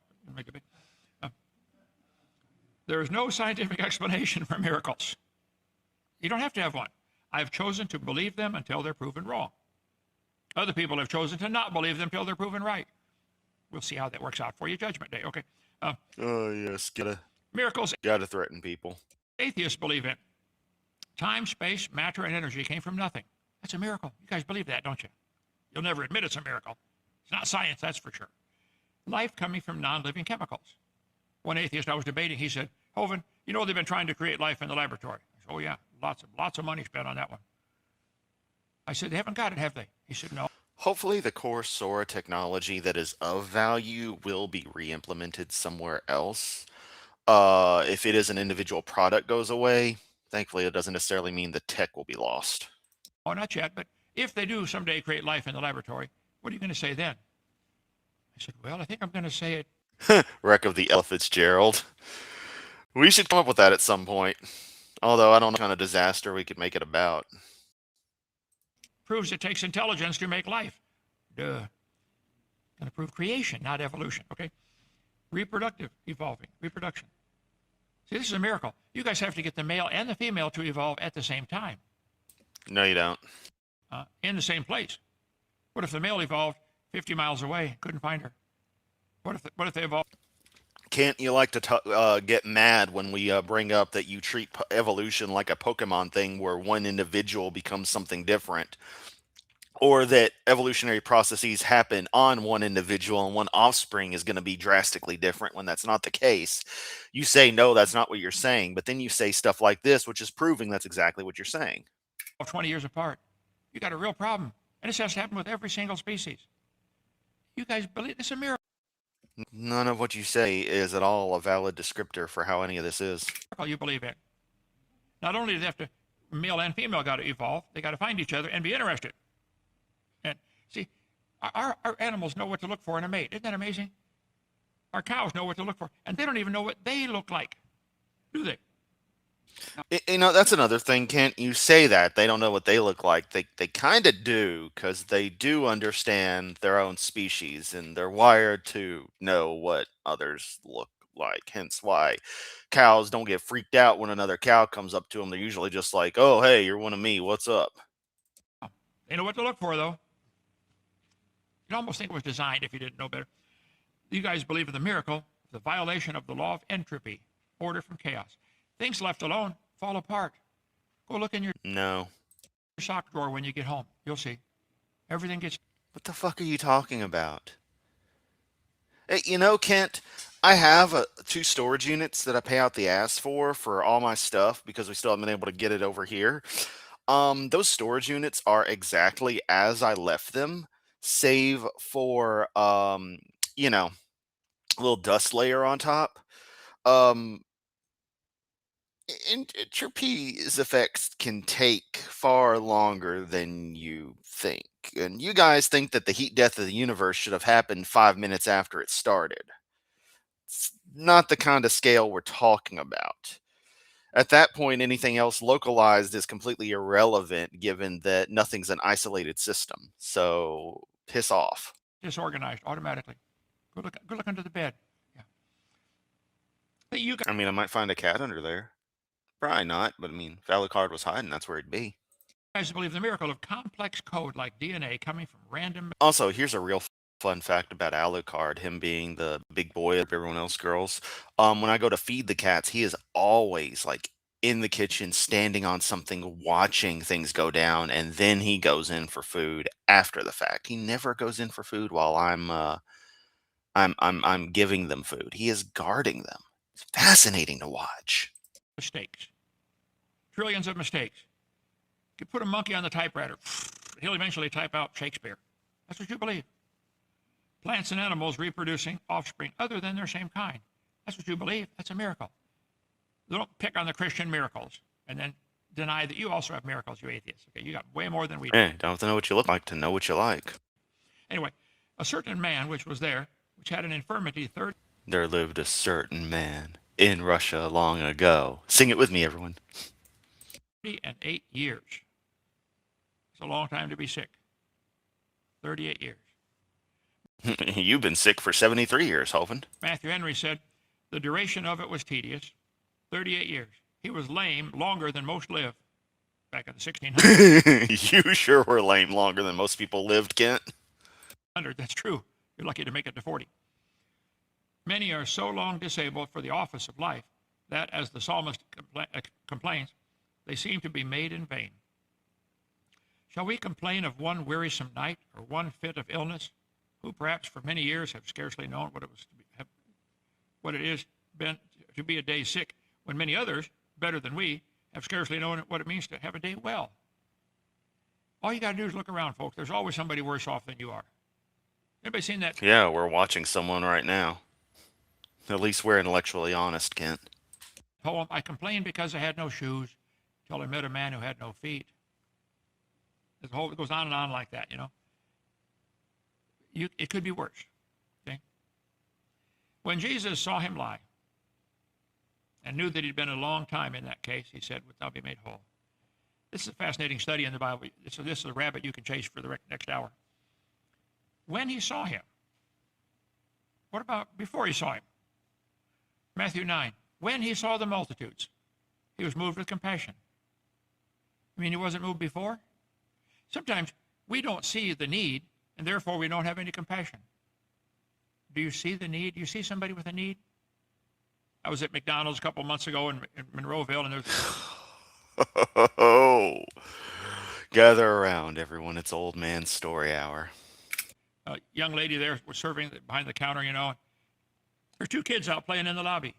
There is no scientific explanation for miracles. You don't have to have one. I've chosen to believe them until they're proven wrong. Other people have chosen to not believe them until they're proven right. We'll see how that works out for you, Judgment Day. Okay. Oh yes, Miracles gotta threaten people. atheists believe in. Time, space, matter, and energy came from nothing. That's a miracle. You guys believe that, don't you? You'll never admit it's a miracle. It's not science, that's for sure. Life coming from non-living chemicals. One atheist I was debating, he said, Hovind, you know they've been trying to create life in the laboratory. I said, oh yeah, lots of money spent on that one. I said, they haven't got it, have they? He said, no. Hopefully the core Sora technology that is of value will be re-implemented somewhere else. If it is an individual product goes away, thankfully it doesn't necessarily mean the tech will be lost. Oh, not yet, but if they do someday create life in the laboratory, what are you going to say then? I said, well, I think I'm going to say it. Wreck of the Ella Fitzgerald. We should come up with that at some point. Although I don't know what kind of disaster we could make it about. Proves it takes intelligence to make life. Duh. Going to prove creation, not evolution, okay? Reproduction. See, this is a miracle. You guys have to get the male and the female to evolve at the same time. No, you don't. In the same place. What if the male evolved 50 miles away, couldn't find her? What if they evolved? Can't you like to get mad when we bring up that you treat evolution like a Pokemon thing where one individual becomes something different? Or that evolutionary processes happen on one individual and one offspring is going to be drastically different when that's not the case. You say, no, that's not what you're saying. But then you say stuff like this, which is proving that's exactly what you're saying. 20 years apart. You got a real problem. And this has to happen with every single species. You guys believe this is a miracle. None of what you say is at all a valid descriptor for how any of this is. You believe in. Not only do they have to, male and female got to evolve, they got to find each other and be interested. And see, our animals know what to look for in a mate. Isn't that amazing? Our cows know what to look for, and they don't even know what they look like, do they? You know, that's another thing, Kent. You say that they don't know what they look like. They kind of do, because they do understand their own species and they're wired to know what others look like. Hence why cows don't get freaked out when another cow comes up to them. They're usually just like, oh, hey, you're one of me. What's up? They know what to look for, though. You'd almost think it was designed if you didn't know better. You guys believe in the miracle, the violation of the law of entropy, order from chaos. Things left alone fall apart. Go look in your sock drawer when you get home. You'll see. Everything gets... What the fuck are you talking about? Hey, you know, Kent, I have 2 storage units that I pay out the ass for all my stuff because we still haven't been able to get it over here. Those storage units are exactly as I left them, save for, you know, a little dust layer on top. Entropy's effects can take far longer than you think. And you guys think that the heat death of the universe should have happened 5 minutes after it started. It's not the kind of scale we're talking about. At that point, anything else localized is completely irrelevant given that nothing's an isolated system. So piss off. Disorganized automatically. Go look under the bed. Yeah. I mean, I might find a cat under there. Probably not, but I mean, if Alucard was hiding, that's where he'd be. You guys believe the miracle of complex code like DNA coming from random... Also, here's a real fun fact about Alucard, him being the big boy of everyone else girls. When I go to feed the cats, he is always like in the kitchen, standing on something, watching things go down, and then he goes in for food after the fact. He never goes in for food while I'm giving them food. He is guarding them. It's fascinating to watch. Mistakes. Trillions of mistakes. You put a monkey on the typewriter, he'll eventually type out Shakespeare. That's what you believe. Plants and animals reproducing offspring other than their same kind. That's what you believe. That's a miracle. Don't pick on the Christian miracles and then deny that you also have miracles, you atheists. Okay, you got way more than we do. Hey, don't have to know what you look like to know what you like. Anyway, a certain man which was there, which had an infirmity 30. There lived a certain man in Russia long ago. Sing it with me, everyone. 38 years. It's a long time to be sick. 38 years. You've been sick for 73 years, Hovind. Matthew Henry said the duration of it was tedious. 38 years. He was lame longer than most live back in the 1600s. You sure were lame longer than most people lived, Kent. That's true. You're lucky to make it to 40. Many are so long disabled for the office of life that, as the psalmist complains, they seem to be made in vain. Shall we complain of one wearisome night or one fit of illness, who perhaps for many years have scarcely known what it is been to be a day sick, when many others, better than we, have scarcely known what it means to have a day well? All you got to do is look around, folks. There's always somebody worse off than you are. Anybody seen that? Yeah, we're watching someone right now. At least we're intellectually honest, Kent. Poem, I complained because I had no shoes till I met a man who had no feet. It goes on and on like that, you know. It could be worse. Okay? When Jesus saw him lie and knew that he'd been a long time in that case, he said, "Wilt thou be made whole?" This is a fascinating study in the Bible. So this is a rabbit you can chase for the next hour. When he saw him, what about before he saw him? Matthew 9, when he saw the multitudes, he was moved with compassion. I mean, he wasn't moved before? Sometimes we don't see the need, and therefore we don't have any compassion. Do you see the need? Do you see somebody with a need? I was at McDonald's a couple months ago in Monroeville, and there's... Oh, gather around, everyone. It's Old Man Story Hour. A young lady there was serving behind the counter, you know. There's two kids out playing in the lobby.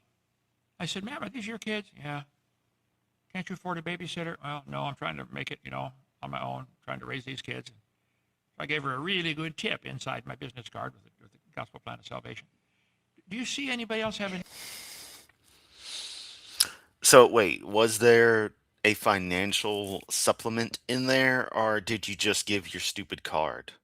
I said, "Ma'am, are these your kids?" "Yeah." "Can't you afford a babysitter?" "Well, no, I'm trying to make it, you know, on my own, trying to raise these kids." I gave her a really good tip inside my business card with the Gospel Plan of Salvation. Do you see anybody else having... So, wait, was there a financial supplement in there, or did you just give your stupid card?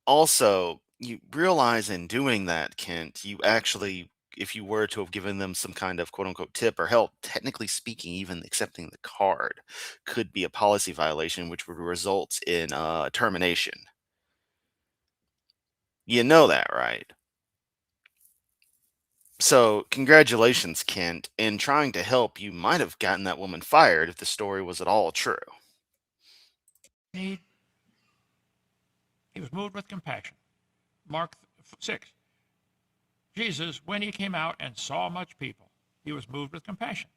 Also, you realize in doing that, Kent, you actually, if you were to have given them some kind of quote unquote tip or help, technically speaking, even accepting the card could be a policy violation, which would result in termination. You know that, right? So, congratulations, Kent. In trying to help, you might have gotten that woman fired if the story was at all true. He was moved with compassion. Mark 6. Jesus, when he came out and saw much people, he was moved with compassion.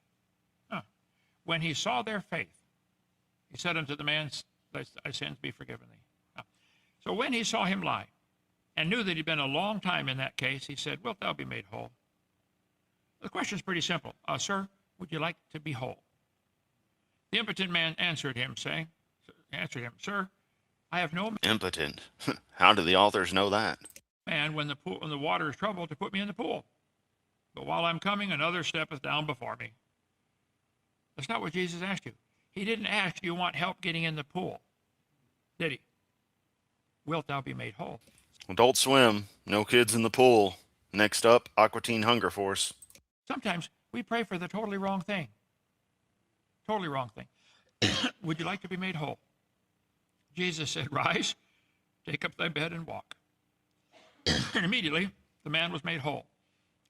When he saw their faith, he said unto the man, "Thy sins be forgiven thee." So when he saw him lie and knew that he'd been a long time in that case, he said, "Wilt thou be made whole?" The question is pretty simple. "Sir, would you like to be whole?" The impotent man answered him, "Sir, I have no Impotent. How do the authors know that? man when the water is troubled to put me in the pool. But while I'm coming, another steppeth down before me." That's not what Jesus asked you. He didn't ask, "Do you want help getting in the pool?" Did he? "Wilt thou be made whole?" Adult Swim. No kids in the pool. Next up, Aqua Teen Hunger Force. Sometimes we pray for the totally wrong thing. Totally wrong thing. "Would you like to be made whole?" Jesus said, "Rise, take up thy bed and walk." And immediately the man was made whole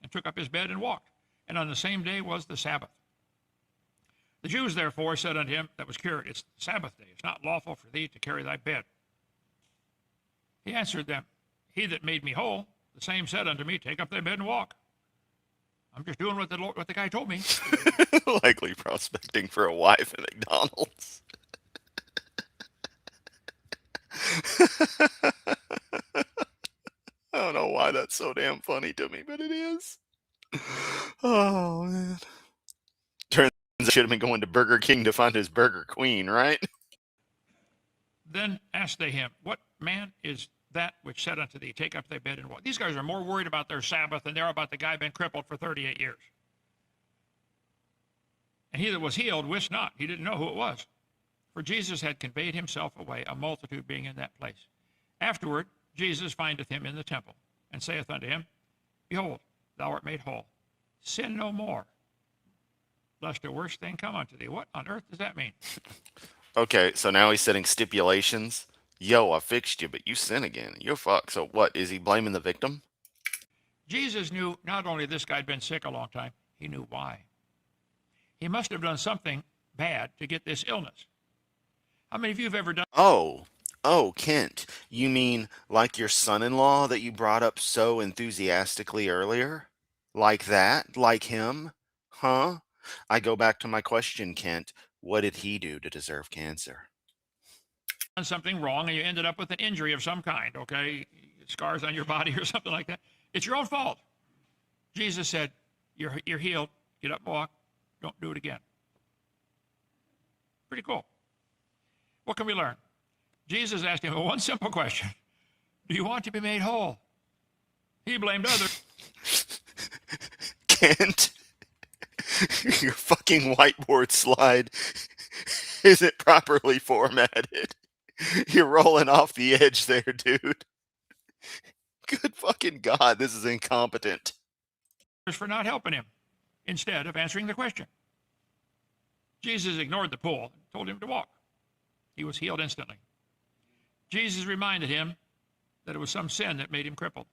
and took up his bed and walked. And on the same day was the Sabbath. The Jews therefore said unto him that was cured, "It's the Sabbath day. It's not lawful for thee to carry thy bed." He answered them, He that made me whole, the same said unto me, Take up thy bed and walk. I'm just doing what the guy told me. Likely prospecting for a wife at McDonald's. I don't know why that's so damn funny to me, but it is. Oh man. Turns out he should have been going to Burger King to find his Burger Queen, right? Then asked they him, What man is that which said unto thee, Take up thy bed and walk? These guys are more worried about their Sabbath than they are about the guy been crippled for 38 years. And he that was healed wist not, he didn't know who it was. For Jesus had conveyed himself away, a multitude being in that place. Afterward, Jesus findeth him in the temple, and saith unto him, Behold, thou art made whole. Sin no more, lest a worse thing come unto thee. What on earth does that mean? Okay, so now he's setting stipulations. Yo, I fixed you, but you sin again. You're fucked. So what? Is he blaming the victim? Jesus knew not only this guy had been sick a long time, he knew why. He must have done something bad to get this illness. How many of you have ever done Oh, oh, Kent. You mean like your son-in-law that you brought up so enthusiastically earlier? Like that? Like him? Huh? I go back to my question, Kent. What did he do to deserve cancer? something wrong and you ended up with an injury of some kind, okay? Scars on your body or something like that? It's your own fault. Jesus said, You're healed. Get up and walk. Don't do it again. Pretty cool. What can we learn? Jesus asked him one simple question. Do you want to be made whole? He blamed others. Kent, your fucking whiteboard slide isn't properly formatted. You're rolling off the edge there, dude. Good fucking God, this is incompetent. For not helping him instead of answering the question. Jesus ignored the pull and told him to walk. He was healed instantly. Jesus reminded him that it was some sin that made him crippled.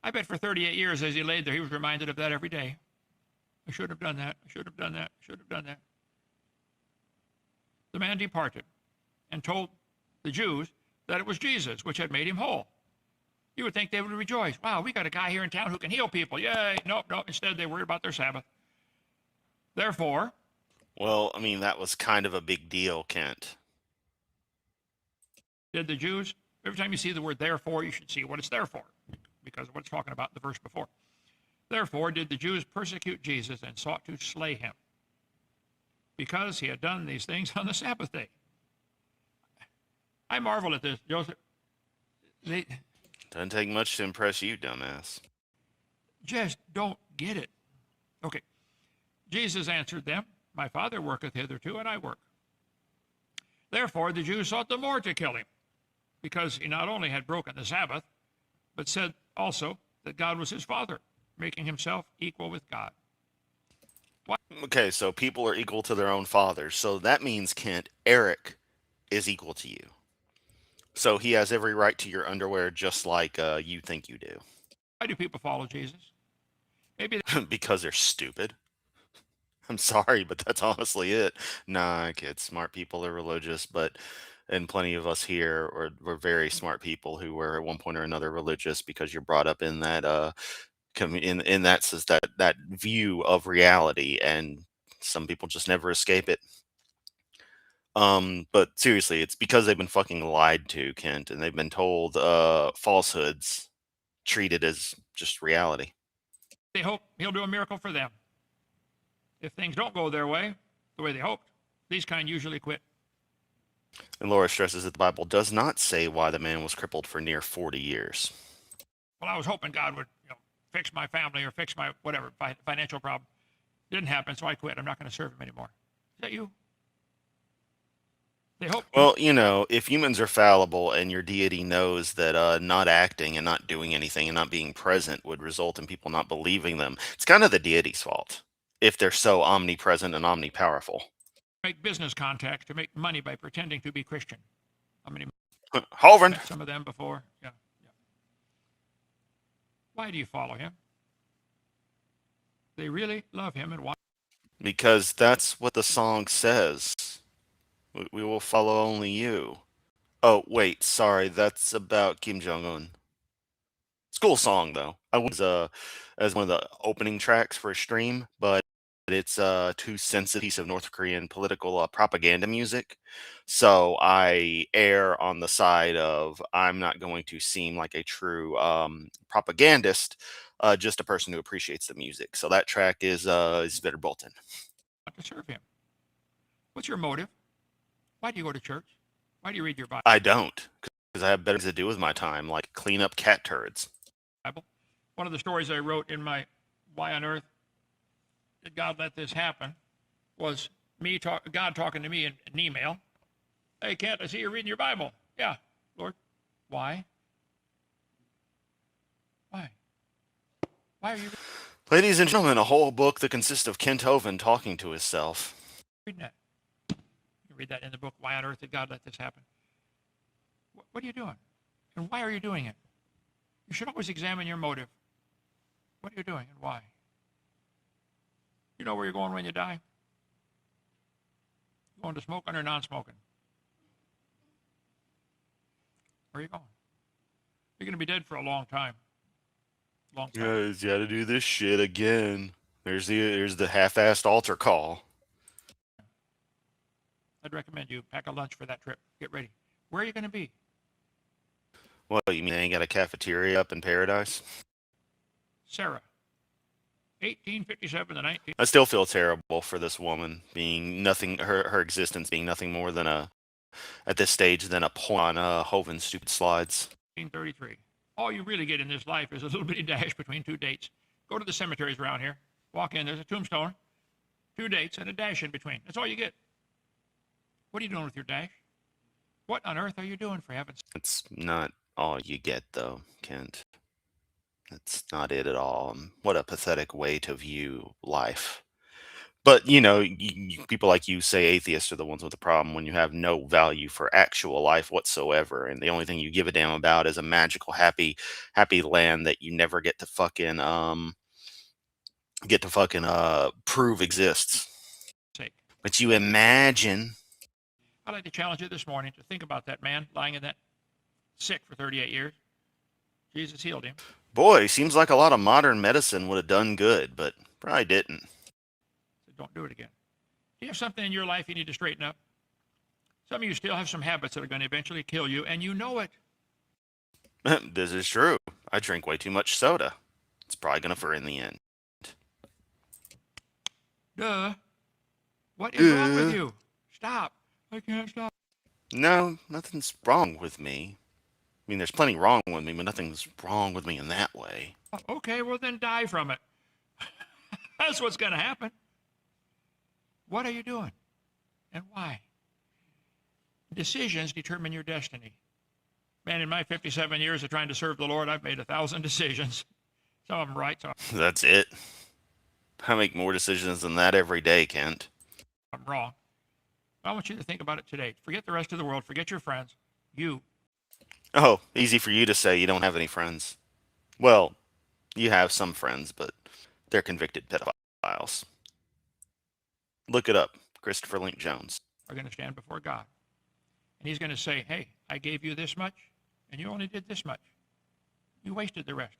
I bet for 38 years as he laid there, he was reminded of that every day. I should have done that. I should have done that. I should have done that. The man departed and told the Jews that it was Jesus which had made him whole. You would think they would rejoice. Wow, we got a guy here in town who can heal people. Yay. Nope, nope. Instead, they worried about their Sabbath. Therefore, Well, I mean, that was kind of a big deal, Kent. did the Jews, every time you see the word therefore, you should see what it's there for, because of what it's talking about in the verse before. Therefore did the Jews persecute Jesus and sought to slay him, because he had done these things on the Sabbath day. I marvel at this, Joseph. They Doesn't take much to impress you, dumbass. just don't get it. Okay. Jesus answered them, My Father worketh hitherto, and I work. Therefore the Jews sought the more to kill him, because he not only had broken the Sabbath, but said also that God was his Father, making himself equal with God. Okay, so people are equal to their own fathers. So that means, Kent, Eric is equal to you. So he has every right to your underwear just like you think you do. Why do people follow Jesus? Maybe Because they're stupid. I'm sorry, but that's honestly it. Nah, kids, smart people are religious, but and plenty of us here were very smart people who were at one point or another religious because you're brought up in that in that view of reality, and some people just never escape it. But seriously, it's because they've been fucking lied to, Kent, and they've been told falsehoods treated as just reality. they hope he'll do a miracle for them. If things don't go their way, the way they hoped, these kind usually quit. And Laura stresses that the Bible does not say why the man was crippled for near 40 years. Well, I was hoping God would, fix my family or fix my whatever financial problem. Didn't happen, so I quit. I'm not going to serve him anymore. Is that you? They hope. Well, you know, if humans are fallible and your deity knows that not acting and not doing anything and not being present would result in people not believing them, it's kind of the deity's fault if they're so omnipresent and omnipowerful. Make business contacts to make money by pretending to be Christian. How many Hovind, met some of them before? Yeah. Why do you follow him? They really love him and why? because that's what the song says. We will follow only you. Oh, wait, sorry, that's about Kim Jong Un. School song though. I was as one of the opening tracks for a stream, but it's too sensitive piece of North Korean political propaganda music. So I err on the side of I'm not going to seem like a true propagandist, just a person who appreciates the music. So that track is Better Bolton. To serve him. What's your motive? Why do you go to church? Why do you read your I don't, because I have better things to do with my time, like clean up cat turds. Bible? One of the stories I wrote in my Why on Earth Did God Let This Happen was God talking to me in an email. Hey, Kent, I see you're reading your Bible. Yeah, Lord. Why? Why? Why are you Ladies and gentlemen, a whole book that consists of Kent Hovind talking to himself. reading that? You read that in the book, Why on Earth Did God Let This Happen? What are you doing? And why are you doing it? You should always examine your motive. What are you doing and why? You know where you're going when you die? You going to smoking or non-smoking? Where are you going? You're going to be dead for a long time. Long time. Yeah, he's got to do this shit again. There's the half-assed altar call. I'd recommend you pack a lunch for that trip. Get ready. Where are you going to be? What, you mean they ain't got a cafeteria up in paradise? Sarah, 1857 to 19. I still feel terrible for this woman being nothing, her existence being nothing more than at this stage, than a point on Hovind's stupid slides. 1933. All you really get in this life is a little bitty dash between two dates. Go to the cemeteries around here. Walk in, there's a tombstone, two dates, and a dash in between. That's all you get. What are you doing with your dash? What on earth are you doing, for heaven's sake? That's not all you get, though, Kent. That's not it at all. What a pathetic way to view life. But, people like you say atheists are the ones with the problem when you have no value for actual life whatsoever, and the only thing you give a damn about is a magical, happy land that you never get to fucking prove exists. But you imagine. I'd like to challenge you this morning to think about that man lying in that sick for 38 years. Jesus healed him. Boy, seems like a lot of modern medicine would have done good, but probably didn't. So don't do it again. Do you have something in your life you need to straighten up? Some of you still have some habits that are going to eventually kill you, and you know it. This is true. I drink way too much soda. It's probably gonna fur in the end. Duh. What is wrong with you? Stop. I can't stop. No, nothing's wrong with me. I mean, there's plenty wrong with me, but nothing's wrong with me in that way. Okay, well then die from it. That's what's going to happen. What are you doing? And why? Decisions determine your destiny. Man, in my 57 years of trying to serve the Lord, I've made 1,000 decisions. Some of them right, some of That's it. I make more decisions than that every day, Kent. them wrong. I want you to think about it today. Forget the rest of the world. Forget your friends. You. Oh, easy for you to say you don't have any friends. Well, you have some friends, but they're convicted pedophiles. Look it up, Christopher Link Jones. Are going to stand before God. And he's going to say, hey, I gave you this much, and you only did this much. You wasted the rest.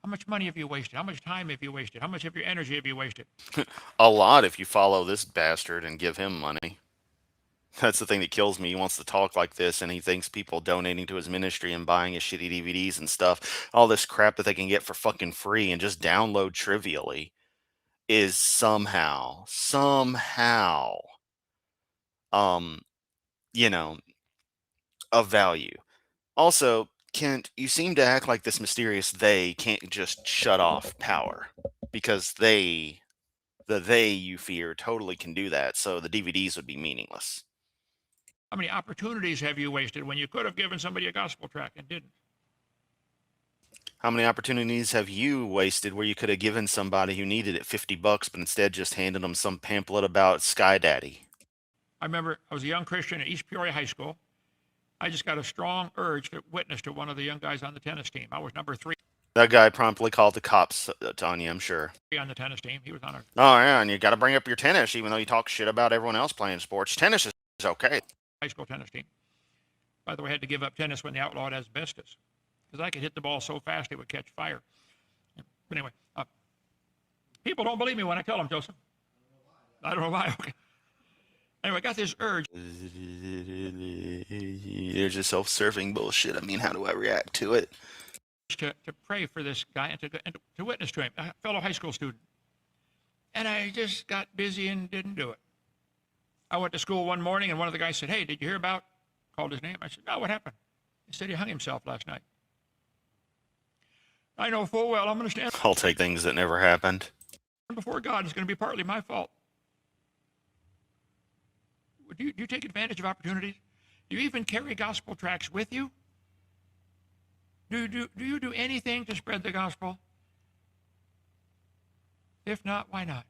How much money have you wasted? How much time have you wasted? How much of your energy have you wasted? A lot if you follow this bastard and give him money. That's the thing that kills me. He wants to talk like this, and he thinks people donating to his ministry and buying his shitty DVDs and stuff, all this crap that they can get for fucking free and just download trivially, is somehow, um, you know, of value. Also, Kent, you seem to act like this mysterious they can't just shut off power because the they you fear totally can do that, so the DVDs would be meaningless. How many opportunities have you wasted when you could have given somebody a gospel tract and didn't? How many opportunities have you wasted where you could have given somebody who needed it $50, but instead just handed them some pamphlet about Sky Daddy? I remember I was a young Christian at East Peoria High School. I just got a strong urge to witness to one of the young guys on the tennis team. I was number 3 That guy promptly called the cops on you, I'm sure. on the tennis team. He was on our Oh, yeah, and you got to bring up your tennis, even though you talk shit about everyone else playing sports. Tennis is okay. high school tennis team. By the way, I had to give up tennis when they outlawed asbestos because I could hit the ball so fast it would catch fire. But anyway, people don't believe me when I tell them, Joseph. I don't know why. Okay. Anyway, I got this urge. There's just self-serving bullshit. I mean, how do I react to it? To pray for this guy and to witness to him, a fellow high school student. And I just got busy and didn't do it. I went to school one morning and one of the guys said, "Hey, did you hear about?" Called his name. I said, "No, what happened?" He said he hung himself last night. I know full well I'm going to stand I'll take things that never happened. before God. It's going to be partly my fault. Do you take advantage of opportunities? Do you even carry gospel tracts with you? Do you do anything to spread the gospel? If not, why not?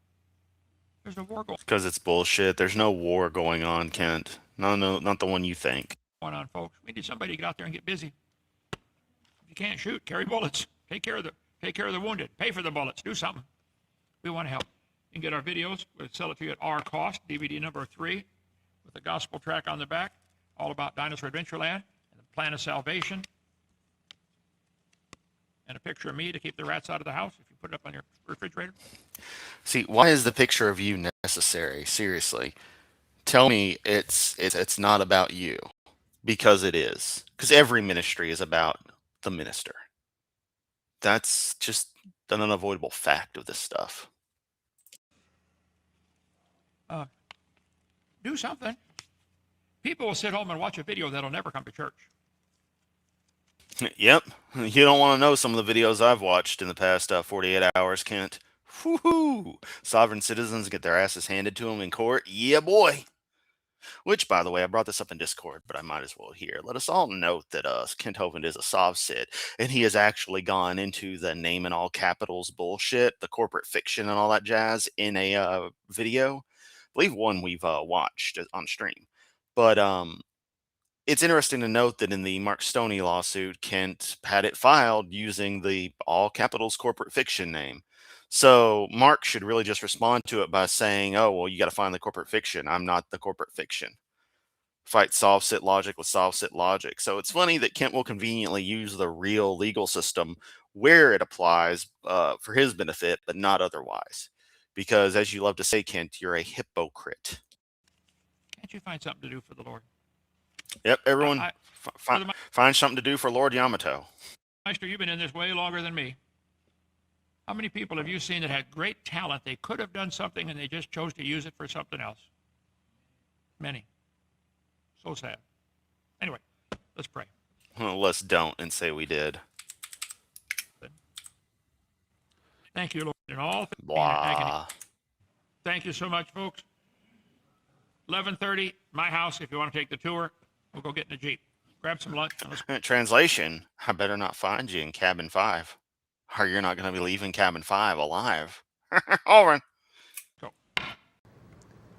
There's a war going Because it's bullshit. There's no war going on, Kent. No, not the one you think. on, folks. We need somebody to get out there and get busy. If you can't shoot, carry bullets. Take care of the wounded. Pay for the bullets. Do something. We want to help. You can get our videos. We'll sell it to you at our cost. DVD number 3 with the gospel track on the back, all about Dinosaur Adventureland and the plan of salvation, and a picture of me to keep the rats out of the house if you put it up on your refrigerator. See, why is the picture of you necessary? Seriously. Tell me it's not about you. Because it is. Because every ministry is about the minister. That's just an unavoidable fact of this stuff. Do something. People will sit home and watch a video that'll never come to church. Yep. You don't want to know some of the videos I've watched in the past 48 hours, Kent. Woohoo! Sovereign citizens get their asses handed to them in court. Yeah, boy. Which, by the way, I brought this up in Discord, but I might as well here. Let us all note that Kent Hovind is a Sov-Cit, and he has actually gone into the name in all capitals bullshit, the corporate fiction and all that jazz in a video. I believe one we've watched on stream. But it's interesting to note that in the Mark Stoney lawsuit, Kent had it filed using the all capitals corporate fiction name. So Mark should really just respond to it by saying, "Oh, well, you got to find the corporate fiction. I'm not the corporate fiction." Fight Sov-Cit logic with Sov-Cit logic. So it's funny that Kent will conveniently use the real legal system where it applies for his benefit, but not otherwise. Because as you love to say, Kent, you're a hypocrite. Can't you find something to do for the Lord? Yep, everyone, find something to do for Lord Yamato. Meister, you've been in this way longer than me. How many people have you seen that had great talent? They could have done something and they just chose to use it for something else. Many. So sad. Anyway, let's pray. Well, let's don't and say we did. Thank you, Lord, in all things. Blah. Thank you so much, folks. 11:30, my house. If you want to take the tour, we'll go get in the Jeep. Grab some lunch. And let's... Translation, I better not find you in cabin 5. Or you're not going to be leaving cabin 5 alive. Over. Go.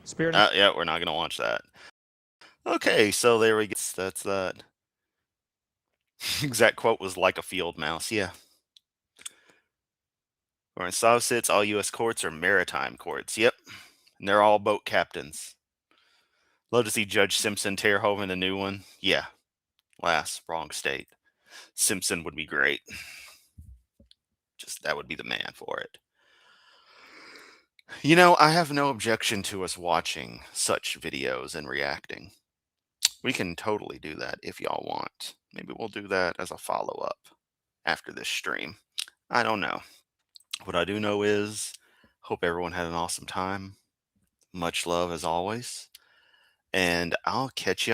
Spirit. Yeah, we're not going to watch that. Okay, so there we go. That's that. Exact quote was like a field mouse. Yeah. Or in Sov-Cits, all U.S. courts are maritime courts. Yep. And they're all boat captains. Love to see Judge Simpson tear Hovind a new one. Yeah. Last, wrong state. Simpson would be great. Just that would be the man for it. You know, I have no objection to us watching such videos and reacting. We can totally do that if y'all want. Maybe we'll do that as a follow-up after this stream. I don't know. What I do know is, hope everyone had an awesome time. Much love as always. And I'll catch y'all